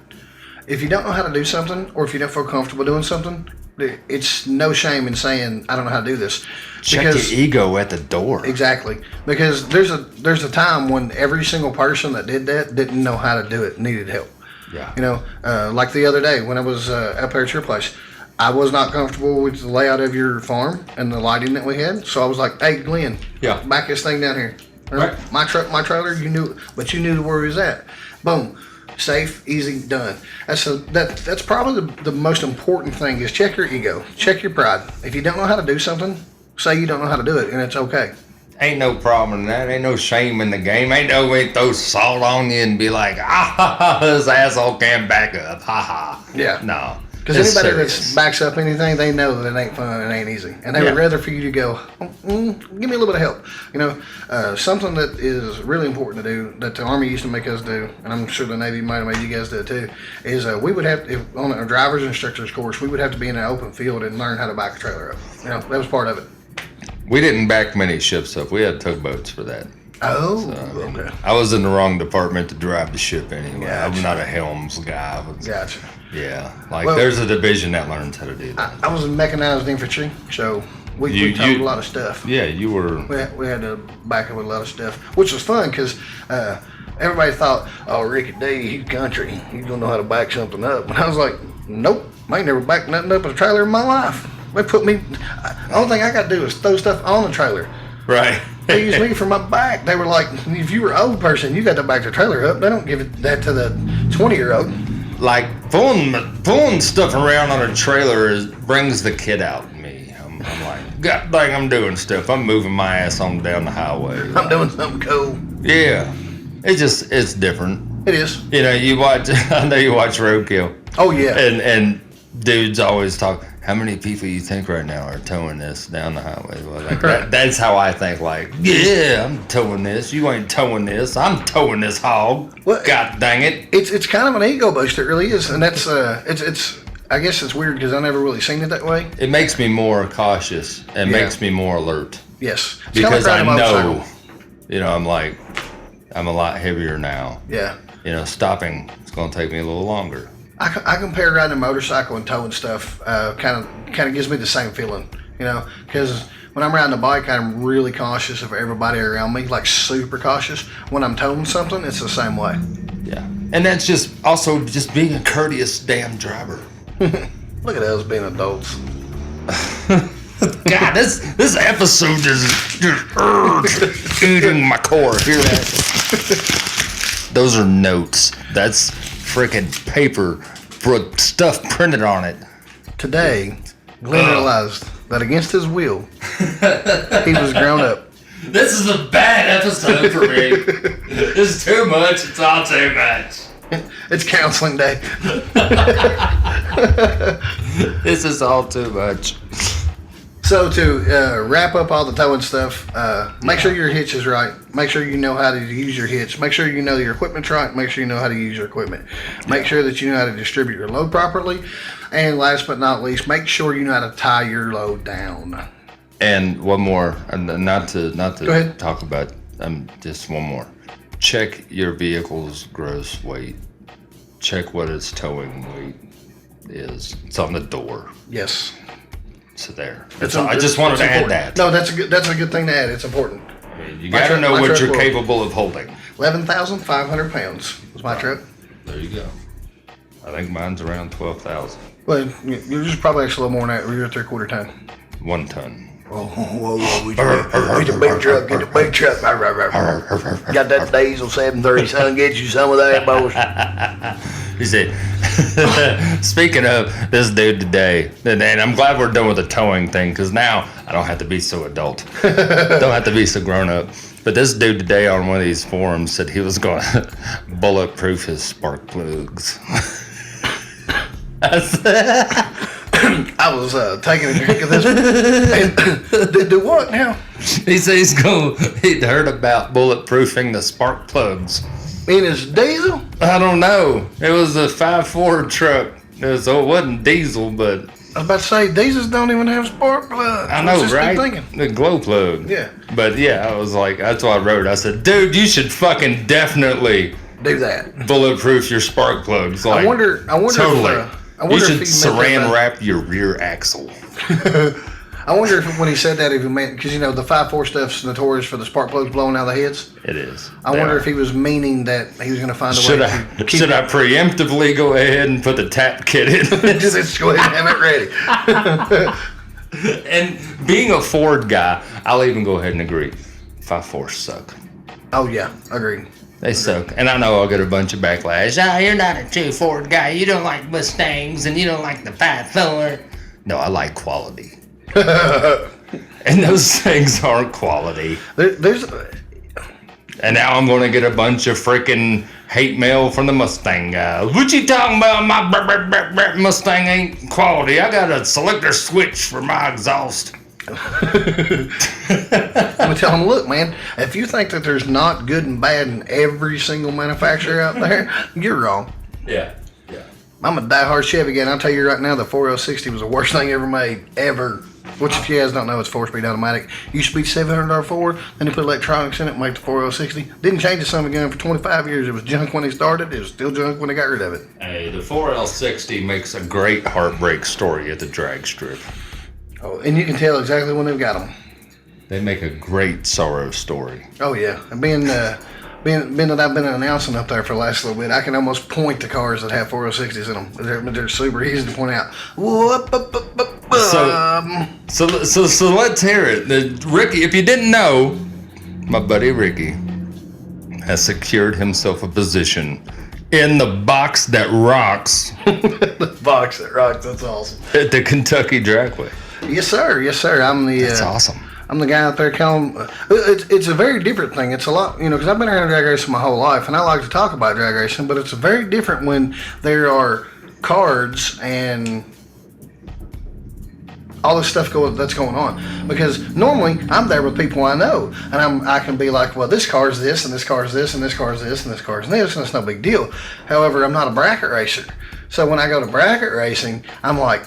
If you don't know how to do something, or if you don't feel comfortable doing something, it's no shame in saying I don't know how to do this. Check your ego at the door. Exactly, because there's a time when every single person that did that didn't know how to do it, needed help. Yeah. You know, like the other day when I was up there at your place, I was not comfortable with the layout of your farm and the lighting that we had, so I was like, "Hey, Glenn, back this thing down here." Right. My truck, my trailer, you knew where it was at. Boom. Safe, easy, done. That's probably the most important thing is check your ego, check your pride. If you don't know how to do something, say you don't know how to do it, and it's okay. Ain't no problem in that. Ain't no shame in the game. Ain't no way to throw salt on you and be like, this asshole can't back up. Ha ha. Yeah. No. Because anybody that backs up anything, they know that it ain't fun and it ain't easy. And they would rather for you to go, give me a little bit of help. You know, something that is really important to do, that the Army used to make us do, and I'm sure the Navy might have made you guys do it too, is we would have, on a driver's instructor's course, we would have to be in an open field and learn how to back a trailer up. You know, that was part of it. We didn't back many ships up. We had tugboats for that. Oh, So, okay. I was in the wrong department to drive the ship anyway. Gotcha. I'm not a helms guy. Gotcha. Yeah, Well, there's a division that learns how to do that. I was in mechanized infantry, so we towed a lot of stuff. Yeah, you were. We had to back up with a lot of stuff, which was fun because everybody thought, "Oh, Ricky D, he's country. He's gonna know how to back something up." And I was like, "Nope, I ain't never backed nothing up in a trailer in my life." They put me. The only thing I got to do is throw stuff on the trailer. Right. They used me for my back. They were like, "If you were an old person, you got to back the trailer up. They don't give that to the 20-year-old." Like pulling stuff around on a trailer brings the kid out in me. I'm like, God dang, I'm doing stuff. I'm moving my ass on down the highway. I'm doing something cool. Yeah, it's different. It is. You know, you watch. I know you watch Roadkill. Oh yeah. And dudes always talk. How many people you think right now are towing this down the highway? Well, like that's how I think. Like, yeah, I'm towing this. You ain't towing this. I'm towing this hog. Well, God dang it! It's kind of an ego booster. It really is, and that's it's. I guess it's weird because I never really seen it that way. It makes me more cautious and makes me more alert. Yes, it's Because kind of I like know, you know, I'm a lot heavier now. Yeah. You know, stopping it's going to take me a little longer. I compare riding a motorcycle and towing stuff. Kind of gives me the same feeling, you know, because when I'm riding a bike, I'm really cautious of everybody around me, like super cautious. When I'm towing something, it's the same way. Yeah, and that's just also just being a courteous damn driver. Look at us being adults. God, this episode is eating my core. Hear that? Those are notes. That's freaking paper with stuff printed on it. Today, Glenn realized that against his will, he was grown up. This is a bad episode for me. It's too much. It's all too much. It's counseling day. This is all too much. So to wrap up all the towing stuff, make sure your hitch is right. Make sure you know how to use your hitch. Make sure you know your equipment's right. Make sure you know how to use your equipment. Make sure that you know how to distribute your load properly. And last but not least, make sure you know how to tie your load down. And one more, and not to Go ahead. talk about, just one more. Check your vehicle's gross weight. Check what its towing weight is. It's on the door. Yes. So there. I just wanted to add that. No, that's a good thing to add. It's important. I mean, you got to know what you're capable of holding. 11,500 pounds was my truck. There you go. I think mine's around 12,000. Well, you're just probably actually a little more than that. You're a 3/4 ton. 1 ton. Whoa, we the big truck. Get the big truck. Got that diesel 730, son. Get you some of that, boys. You see, speaking of this dude today, and I'm glad we're done with the towing thing, because now I don't have to be so adult. Don't have to be so grown up. But this dude today on one of these forums said he was going to bulletproof his spark plugs. I was taking a drink of this. And, do what now? He said he'd heard about bulletproofing the spark plugs. In his diesel? I don't know. It was a 5.4 truck. So it wasn't diesel, but... I was about to say, diesels don't even have spark plugs. I know, right? Thinking. The glow plug. Yeah. But yeah, I was like, that's what I wrote. I said, dude, you should fucking definitely do that. Bulletproof your spark plugs. Like, I wonder totally. You should saran wrap your rear axle. I wonder if when he said that, if he meant, because the 5.4 stuff's notorious for the spark plugs blowing out of the heads. It is. I wonder if he was meaning that he was going to find a way to keep Should I preemptively go ahead and put the tap kit in? Just go ahead and have it ready. And being a Ford guy, I'll even go ahead and agree. 5.4s suck. Oh, yeah. Agreed. They suck. And I know I'll get a bunch of backlash. Oh, you're not a true Ford guy. You don't like Mustangs and you don't like the 5.4. No, I like quality. And those things aren't quality. And now I'm going to get a bunch of freaking hate mail from the Mustang guys. What you talking about? My Mustang ain't quality. I got a selector switch for my exhaust. I'm going to tell them, look, man, if you think that there's not good and bad in every single manufacturer out there, you're wrong. Yeah. I'm a diehard Chevy guy, and I'll tell you right now, the 4L60 was the worst thing ever made, ever. Which, if you guys don't know, it's 4-speed automatic. Used to be $700 then they put electronics in it, make the 4L60. Didn't change the son of a gun for 25 years. It was junk when they started. It was still junk when they got rid of it. Hey, the 4L60 makes a great heartbreak story at the drag strip. Oh, and you can tell exactly when they've got them. They make a great sorrow story. Oh, yeah. And being that I've been announcing up there for the last little bit, I can almost point to cars that have 4L60s in them. They're super easy to point out. So let's hear it. Ricky, if you didn't know, my buddy Ricky has secured himself a position in the box that rocks. The box that rocks, that's awesome. At the Kentucky Dragway. Yes, sir. That's awesome. I'm the guy out there calling. It's a very different thing. It's a lot, because I've been around drag racing my whole life, and I like to talk about drag racing, but it's very different when there are cards and all this stuff that's going on. Because normally I'm there with people I know, and I can be like, well, this car's this, and this car's this, and this car's this, and this car's this, and it's no big deal. However, I'm not a bracket racer. So when I go to bracket racing, I'm like,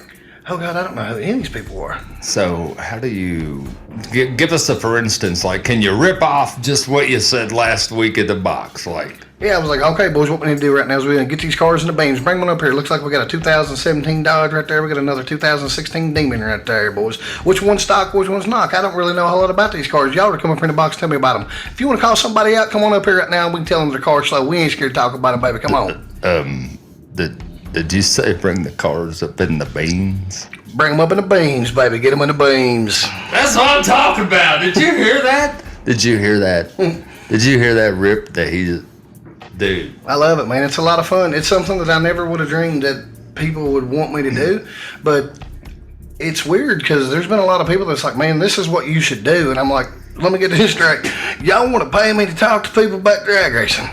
oh God, I don't know who any of these people are. So how do you give us a for instance? Like, can you rip off just what you said last week at the box? Like, yeah, I was like, okay, boys, what we need to do right now is we're going to get these cars in the beams. Bring one up here. Looks like we got a 2017 Dodge right there. We got another 2016 Demon right there, boys. Which one's stock, which one's not? I don't really know a whole lot about these cars. Y'all are come up here in the box and tell me about them. If you want to call somebody out, come on up here right now and we can tell them their car's slow. We ain't scared to talk about them, baby. Come on. Did you say bring the cars up in the beams? Bring them up in the beams, baby. Get them in the beams. That's what I'm talking about. Did you hear that? Did you hear that? Did you hear that rip that he... Dude. I love it, man. It's a lot of fun. It's something that I never would have dreamed that people would want me to do. But it's weird because there's been a lot of people that's like, man, this is what you should do. And I'm like, let me get this straight. Y'all want to pay me to talk to people about drag racing?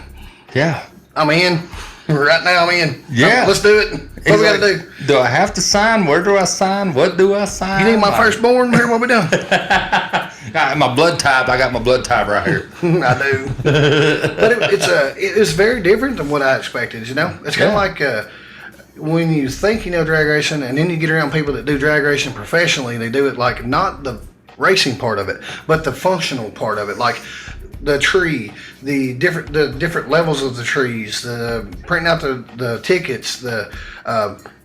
Yeah. I'm in. Right now I'm in. Yeah. Let's do it. What we got to do? Do I have to sign? Where do I sign? What do I sign? You need my firstborn? Here, what we doing? My blood type. I got my blood type right here. I do. But it's very different than what I expected, It's kind of like when you think you know drag racing and then you get around people that do drag racing professionally, they do it like not the racing part of it, but the functional part of it. Like the tree, the different levels of the trees, the printing out the tickets, the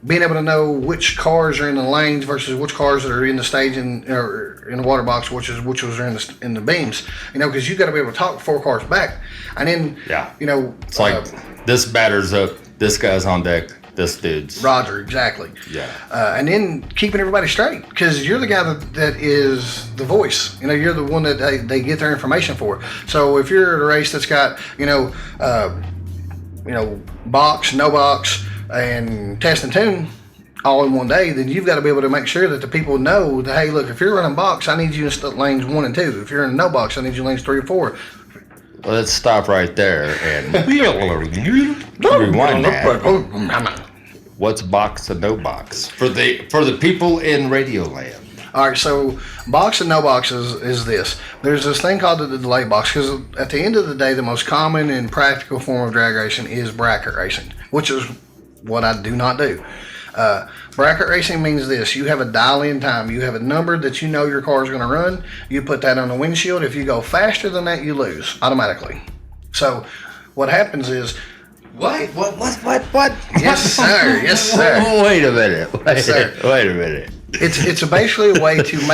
being able to know which cars are in the lanes versus which cars that are in the staging or in the water box, which was in the beams. Because you got to be able to talk 4 cars back, and then it's like this batter's up, this guy's on deck, this dude's Roger, exactly. Yeah. And then keeping everybody straight, because you're the guy that is the voice. You're the one that they get their information for. So if you're at a race that's got box, no box, and test and tune all in one day, then you've got to be able to make sure that the people know that, hey, look, if you're running box, I need you in lanes 1 and 2. If you're in no box, I need you in lanes 3 or 4. Well, let's stop right there and rewind that. What's box and no box for the people in Radio Land? All right, so box and no box is this. There's this thing called the delay box, because at the end of the day, the most common and practical form of drag racing is bracket racing, which is what I do not do. Bracket racing means this. You have a dial-in time. You have a number that you know your car is going to run. You put that on the windshield. If you go faster than that, you lose automatically. So what happens is What? Yes, sir. Yes, sir. Wait a minute. Yes, sir. Wait a minute. It's basically a way to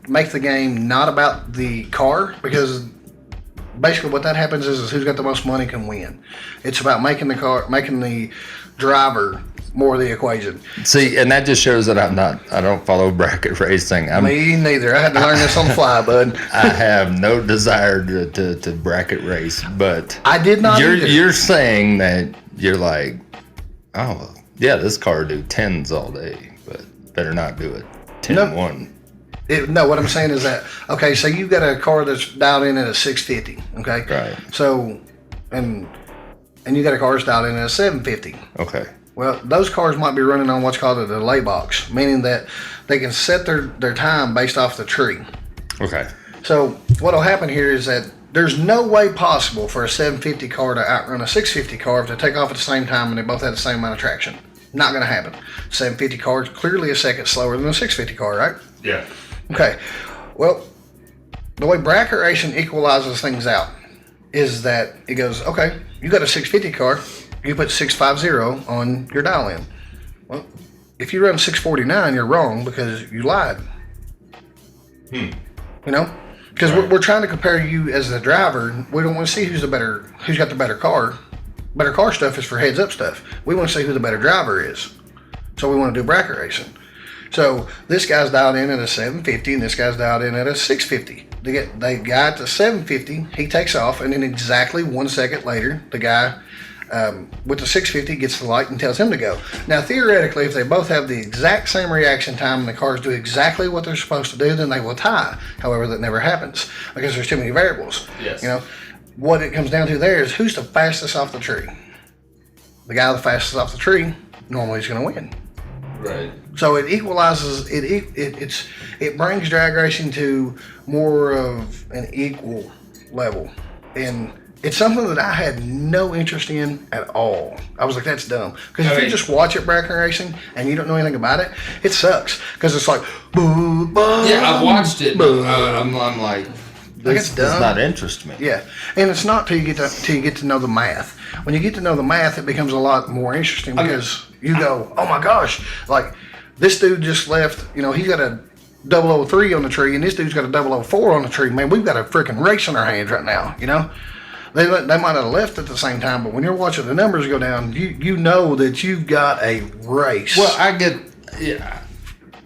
make the game not about the car, because basically what that happens is who's got the most money can win. It's about making the driver more of the equation. See, and that just shows that I don't follow bracket racing. Me neither. I had to learn this on the fly, bud. I have no desire to bracket race, but I did not either. You're saying that you're like, oh, yeah, this car will do 10s all day, but better not do it 10-1. No, what I'm saying is that, okay, so you've got a car that's dialed in at a 650, okay? Right. So, and you got a car that's dialed in at a 750. Okay. Well, those cars might be running on what's called a delay box, meaning that they can set their time based off the tree. Okay. So what will happen here is that there's no way possible for a 750 car to outrun a 650 car if they take off at the same time and they both have the same amount of traction. Not going to happen. 750 car is clearly a second slower than a 650 car, right? Yeah. Okay. Well, the way bracket racing equalizes things out is that it goes, okay, you got a 650 car, you put 650 on your dial in. Well, if you run 649, you're wrong because you lied. You know? Because we're trying to compare you as the driver. We don't want to see who's got the better car. Better car stuff is for heads up stuff. We want to see who the better driver is. So we want to do bracket racing. So this guy's dialed in at a 750 and this guy's dialed in at a 650. The guy at the 750, he takes off, and then exactly 1 second later, the guy with the 650 gets the light and tells him to go. Now, theoretically, if they both have the exact same reaction time and the cars do exactly what they're supposed to do, then they will tie. However, that never happens because there's too many variables. Yes. You know, what it comes down to there is who's the fastest off the tree. The guy the fastest off the tree normally is going to win. Right. So it equalizes. It brings drag racing to more of an equal level, and it's something that I had no interest in at all. I was like, that's dumb. Because if you just watch it bracket racing and you don't know anything about it, it sucks. Because it's like, boo, boo. Yeah, I've watched it. But I'm like, this does not interest me. Yeah, and it's not till you get to know the math. When you get to know the math, it becomes a lot more interesting because you go, oh my gosh, like this dude just left. You know, he's got a 003 on the tree, and this dude's got a 004 on the tree. Man, we've got a freaking race in our hands right now. You know. They might have left at the same time, but when you're watching the numbers go down, you know that you've got a race. Well,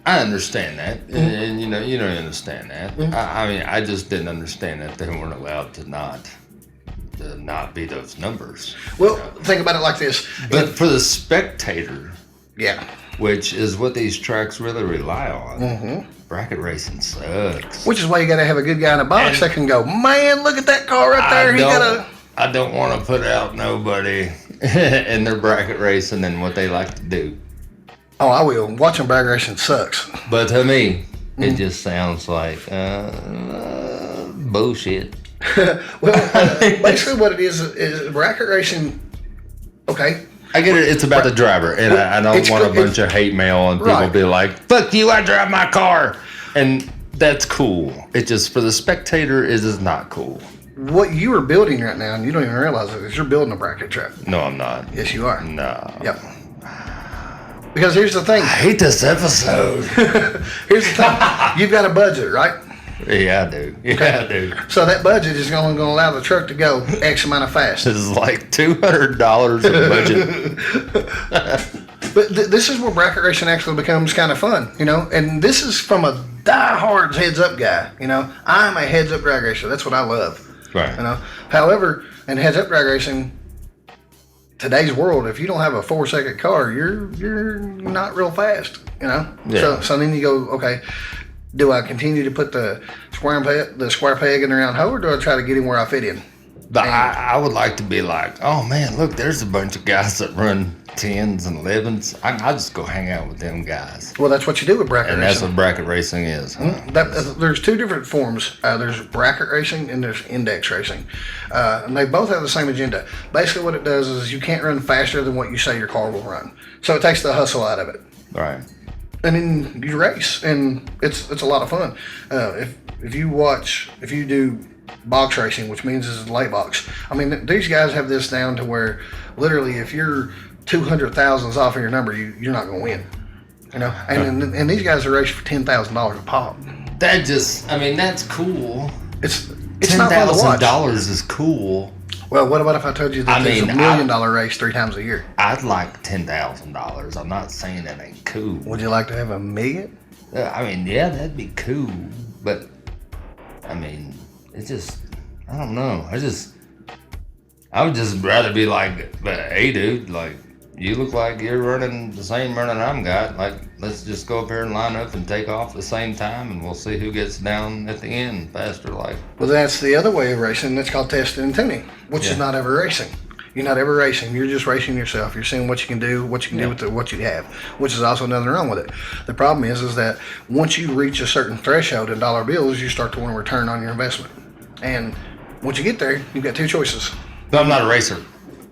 I understand that, and you know you don't understand that. I mean, I just didn't understand that they weren't allowed to not be those numbers. Well, think about it like this. But for the spectator, yeah, which is what these tracks really rely on. Bracket racing sucks. Which is why you got to have a good guy in a box that can go, man, look at that car right there. I don't want to put out nobody in their bracket racing and what they like to do. Oh, I will. Watching bracket racing sucks. But to me, it just sounds like bullshit. Well, basically what it is bracket racing, okay. I get it. It's about the driver, and I don't want a bunch of hate mail and people be like, "Fuck you! I drive my car," and that's cool. It just for the spectator, it is not cool. What you are building right now, and you don't even realize it, is you're building a bracket track. No, I'm not. Yes, you are. No. Yep. Because here's the thing. I hate this episode. Here's the thing. You've got a budget, right? Yeah, I do. Yeah, I do. So that budget is only going to allow the truck to go X amount of fast. This is like $200 of budget. But this is where bracket racing actually becomes kind of fun, you know. And this is from a diehard heads up guy, you know. I'm a heads up drag racer. That's what I love. Right. You know. However, in heads up drag racing, today's world, if you don't have a 4-second car, you're not real fast, you know. Yeah. So then you go, okay. Do I continue to put the square peg in the round hole, or do I try to get him where I fit in? But I would like to be like, oh man, look, there's a bunch of guys that run 10s and 11s. I'll just go hang out with them guys. Well, that's what you do with bracket racing. And that's what bracket racing is. Huh? There's two different forms. There's bracket racing and there's index racing. And they both have the same agenda. Basically what it does is you can't run faster than what you say your car will run. So it takes the hustle out of it. Right. and then you race, and it's a lot of fun. If you do box racing, which means it's lay box. I mean, these guys have this down to where literally if you're 200,000s off of your number, you're not going to win. You know, and these guys are racing for $10,000 a pop. That's cool. It's not fun to watch. $10,000 is cool. Well, what about if I told you that there's a $1 million race 3 times a year? I'd like $10,000. I'm not saying that ain't cool. Would you like to have $1 million? Yeah, that'd be cool. But it's just, I don't know. I would just rather be like, hey, dude, like, you look like you're running the same running I'm got. Like, let's just go up here and line up and take off at the same time, and we'll see who gets down at the end faster. Like, well, that's the other way of racing. That's called testing and tuning, which is not ever racing. You're not ever racing. You're just racing yourself. You're seeing what you can do, what you can do with what you have, which is also nothing wrong with it. The problem is that once you reach a certain threshold in dollar bills, you start to want a return on your investment. And once you get there, you've got 2 choices. But I'm not a racer.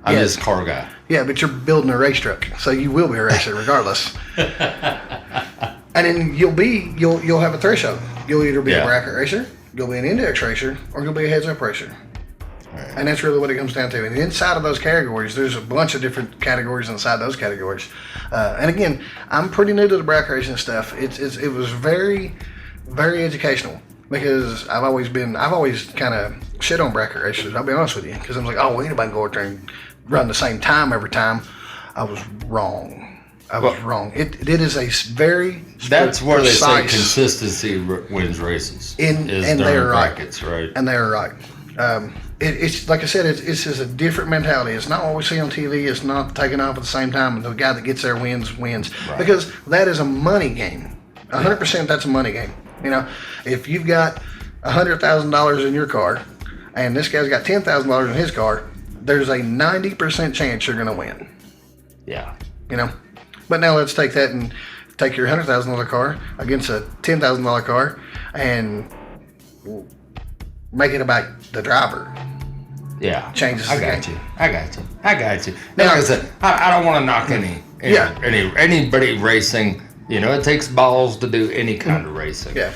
I'm just a car guy. Yeah, but you're building a race truck, so you will be a racer regardless. And then you'll have a threshold. You'll either be a bracket racer, you'll be an index racer, or you'll be a heads up racer. Right. And that's really what it comes down to. And inside of those categories, there's a bunch of different categories inside those categories. And again, I'm pretty new to the bracket racing stuff. It was very, very educational. Because I've always kind of shit on bracket racers, I'll be honest with you. Because I'm like, oh, well, anybody can go out there and run the same time every time. I was wrong. It is a very That's where they say consistency wins races. And they're brackets, right? And they're right. It's like I said, it's just a different mentality. It's not what we see on TV. It's not taking off at the same time, and the guy that gets there wins. Right. Because that is a money game. 100% that's a money game. You know, if you've got $100,000 in your car and this guy's got $10,000 in his car, there's a 90% chance you're going to win. Yeah. You know, but now let's take that and take your $100,000 car against a $10,000 car and make it about the driver. Yeah. Changes the game. I got you. Now, like I said, I don't want to knock anybody racing. You know, it takes balls to do any kind of racing. Yeah.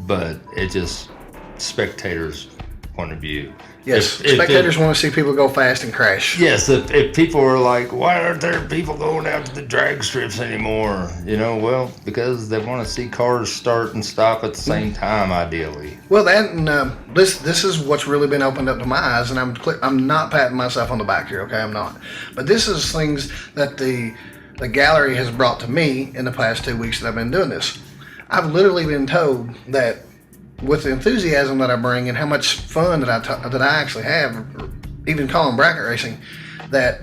But it just, spectators' point of view. Yes, spectators want to see people go fast and crash. Yes, if people are like, why aren't there people going out to the drag strips anymore? You know, well, because they want to see cars start and stop at the same time, ideally. Well, that and this is what's really been opened up to my eyes, and I'm not patting myself on the back here, okay? I'm not. But this is things that the gallery has brought to me in the past 2 weeks that I've been doing this. I've literally been told that with the enthusiasm that I bring and how much fun that I actually have, even calling bracket racing, that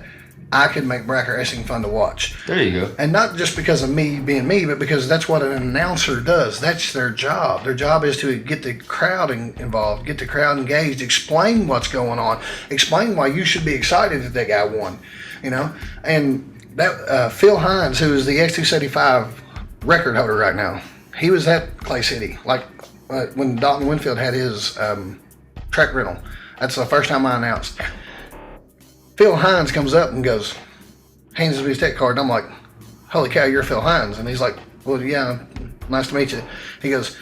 I could make bracket racing fun to watch. There you go. And not just because of me being me, but because that's what an announcer does. That's their job. Their job is to get the crowd involved, get the crowd engaged, explain what's going on, explain why you should be excited that guy won, you know? And that Phil Hines, who is the X275 record holder right now, he was at Clay City, like when Dalton Winfield had his track rental. That's the first time I announced. Phil Hines comes up and goes, hands me his tech card, and I'm like, holy cow, you're Phil Hines. And he's like, well, yeah, nice to meet you. He goes,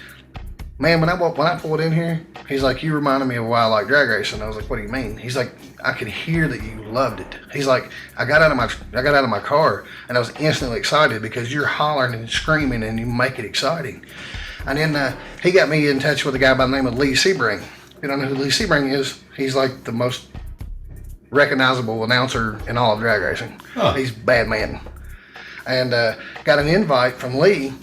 man, when I pulled in here, he's like, you reminded me of why I like drag racing. I was like, what do you mean? He's like, I could hear that you loved it. He's like, I got out of my car and I was instantly excited because you're hollering and screaming and you make it exciting. And then he got me in touch with a guy by the name of Lee Sebring. You don't know who Lee Sebring is? He's like the most recognizable announcer in all of drag racing. Oh. He's a bad man. And got an invite from Lee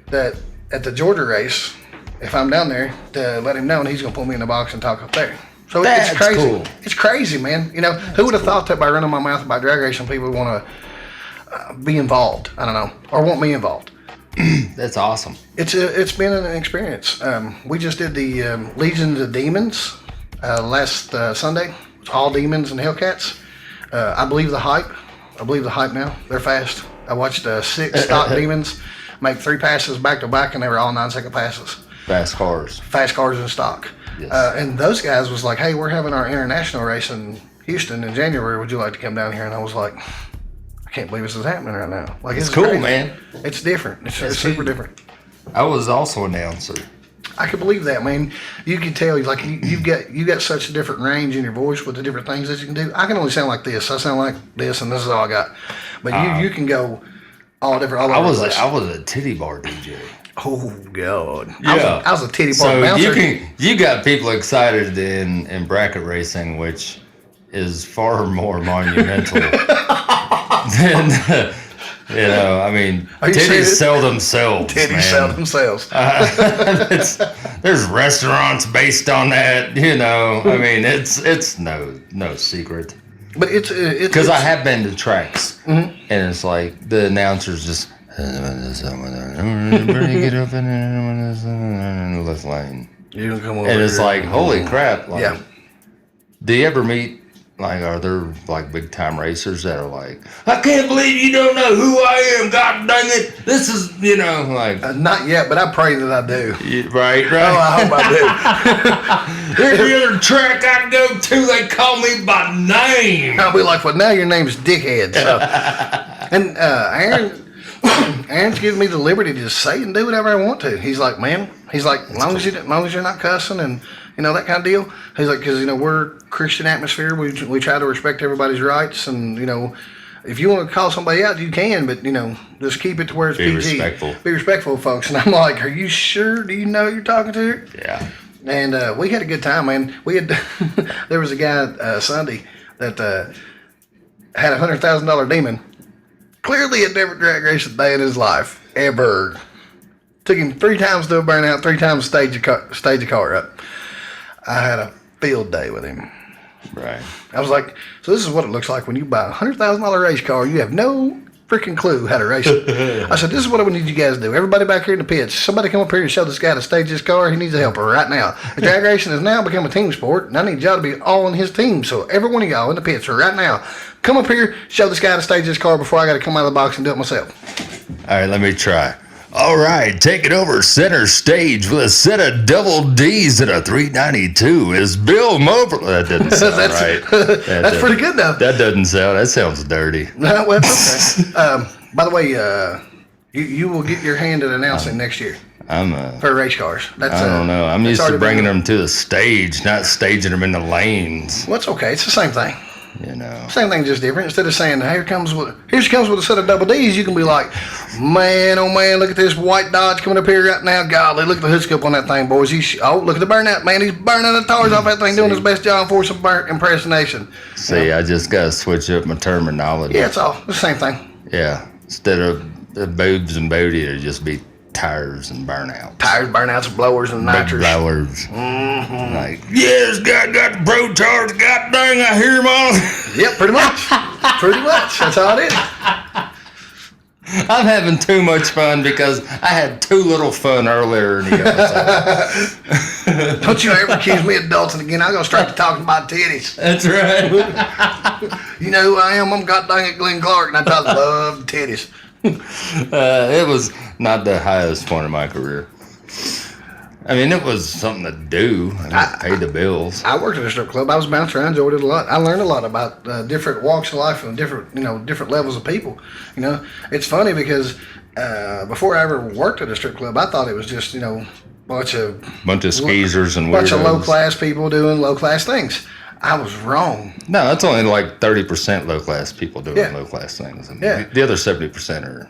that at the Georgia race, if I'm down there, to let him know, and he's going to pull me in the box and talk up there. So it's crazy. Cool. It's crazy, man. You know, who would have thought that by running my mouth about drag racing, people would want to be involved? I don't know, or want me involved. That's awesome. It's been an experience. We just did the Legions of Demons last Sunday. It's all demons and Hellcats. I believe the hype now. They're fast. I watched 6 stock demons make 3 passes back to back, and they were all 9-second passes. Fast cars in stock. Yes. And those guys was like, hey, we're having our international race in Houston in January. Would you like to come down here? And I was like, I can't believe this is happening right now. Like It's cool, crazy. man. It's different. It's super different. I was also an announcer. I could believe that, man. You can tell, like you got such a different range in your voice with the different things that you can do. I can only sound like this. I sound like this, and this is all I got. But you can go all different. I was a titty bar DJ. Oh God! Yeah, I was a titty bar bouncer. You got people excited in bracket racing, which is far more monumental than. I mean, titties sell themselves. Titties sell themselves. There's restaurants based on that. I mean, it's no secret. But it's because I have been to tracks, and it's like the announcers just get up in the left lane. You can come over, and it's like, holy crap! Like, yeah. Do you ever meet? Like, are there, like, big-time racers that are like, I can't believe you don't know who I am, god dang it, this is, like... not yet, but I pray that I do. Right. Oh, I hope I do. Every other track I go to, they call me by name. I'll be like, well, now your name's Dickhead, so... And Aaron's giving me the liberty to just say and do whatever I want to. He's like, man, as long as you're not cussing and... that kind of deal. He's like, because, we're Christian atmosphere. We try to respect everybody's rights. And, if you want to call somebody out, you can. But, just keep it to where it's PG. Respectful. Be respectful, folks. And I'm like, are you sure? Do you know who you're talking to? Yeah. And we had a good time, man. There was a guy Sunday that had a $100,000 demon. Clearly had never drag raced a day in his life. Ever. Took him 3 times to a burnout, 3 times stage a car up. I had a field day with him. Right. I was like, so this is what it looks like when you buy a $100,000 race car. You have no freaking clue how to race it. I said, this is what I need you guys to do. Everybody back here in the pits, somebody come up here and show this guy how to stage this car. He needs a helper right now. The drag racing has now become a team sport, and I need y'all to be all on his team. So every one of y'all in the pits right now, come up here, show this guy how to stage this car before I got to come out of the box and do it myself. All right, let me try. All right, taking over center stage with a set of double D's and a 392 is Bill Moberly. That doesn't sound right. That's pretty good, though. That sounds dirty. No, well, okay. By the way, you will get your hand at announcing next year. For race cars. I don't know. I'm used to bringing them to the stage, not staging them in the lanes. Well, it's okay. It's the same thing. Same thing, just different. Instead of saying, here she comes with a set of double D's, you can be like, man, oh man, look at this white Dodge coming up here right now. Golly, look at the hood scope on that thing, boys. Look at the burnout, man. He's burning the tires off that thing, doing his best job for some impersonation. See, I just got to switch up my terminology. Yeah, it's all the same thing. Yeah. Instead of the boobs and booty, it'd just be tires and burnouts. Tires, burnouts, blowers, and nitrous. Blowers. Mm-hmm. Like, this guy got the pro charge. God dang, I hear him on. Yep, pretty much. Pretty much. That's all it is. I'm having too much fun because I had too little fun earlier in the episode. Don't you ever accuse me of adulting again. I'm going to start talking about titties. That's right. You know who I am? I'm God dang it, Glenn Clark, and I love titties. It was not the highest point of my career. I mean, it was something to do. I paid the bills. I worked at a strip club. I was a bouncer. I enjoyed it a lot. I learned a lot about different walks of life and different levels of people. It's funny because before I ever worked at a strip club, I thought it was just bunch of skeezers and bunch of low class people doing low class things. I was wrong. No, that's only like 30% low class people doing low class things. The other 70% are.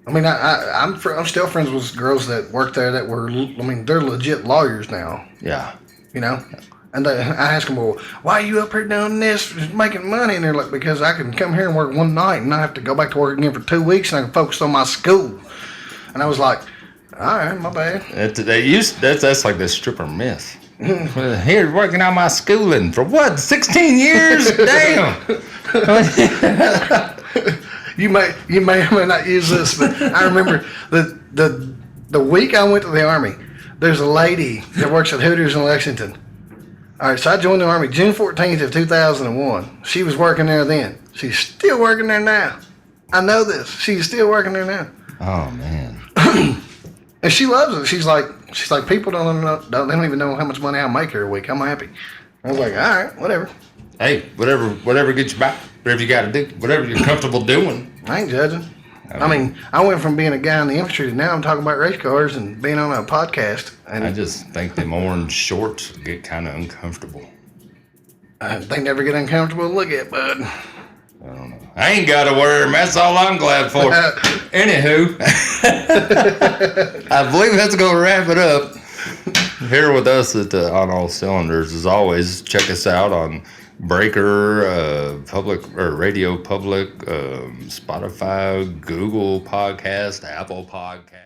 I mean, I'm still friends with girls that work there that were. I mean, they're legit lawyers now. Yeah. And I ask them, well, why are you up here doing this, making money? And they're like, because I can come here and work one night and I have to go back to work again for 2 weeks and I can focus on my school. And I was like, all right, my bad. That's like the stripper myth. Here working on my schooling for what? 16 years? Damn. You may or may not use this, but I remember the week I went to the Army, there's a lady that works at Hooters in Lexington. All right, so I joined the Army June 14th of 2001. She was working there then. She's still working there now. I know this. She's still working there now. Oh man. And she loves it. She's like people don't even know how much money I make every week. I'm happy. I was like, all right, whatever. Hey, whatever gets you by. whatever you got to do, whatever you're comfortable doing. I ain't judging. I mean, I went from being a guy in the infantry to now I'm talking about race cars and being on a podcast. And I just think them orange shorts get kind of uncomfortable. They never get uncomfortable to look at, bud. I don't know. I ain't got to wear them. That's all I'm glad for. Anywho, I believe that's going to wrap it up. Here with us at On All Cylinders, as always, check us out on Breaker, Public or Radio Public, Spotify, Google Podcast, Apple Podcast.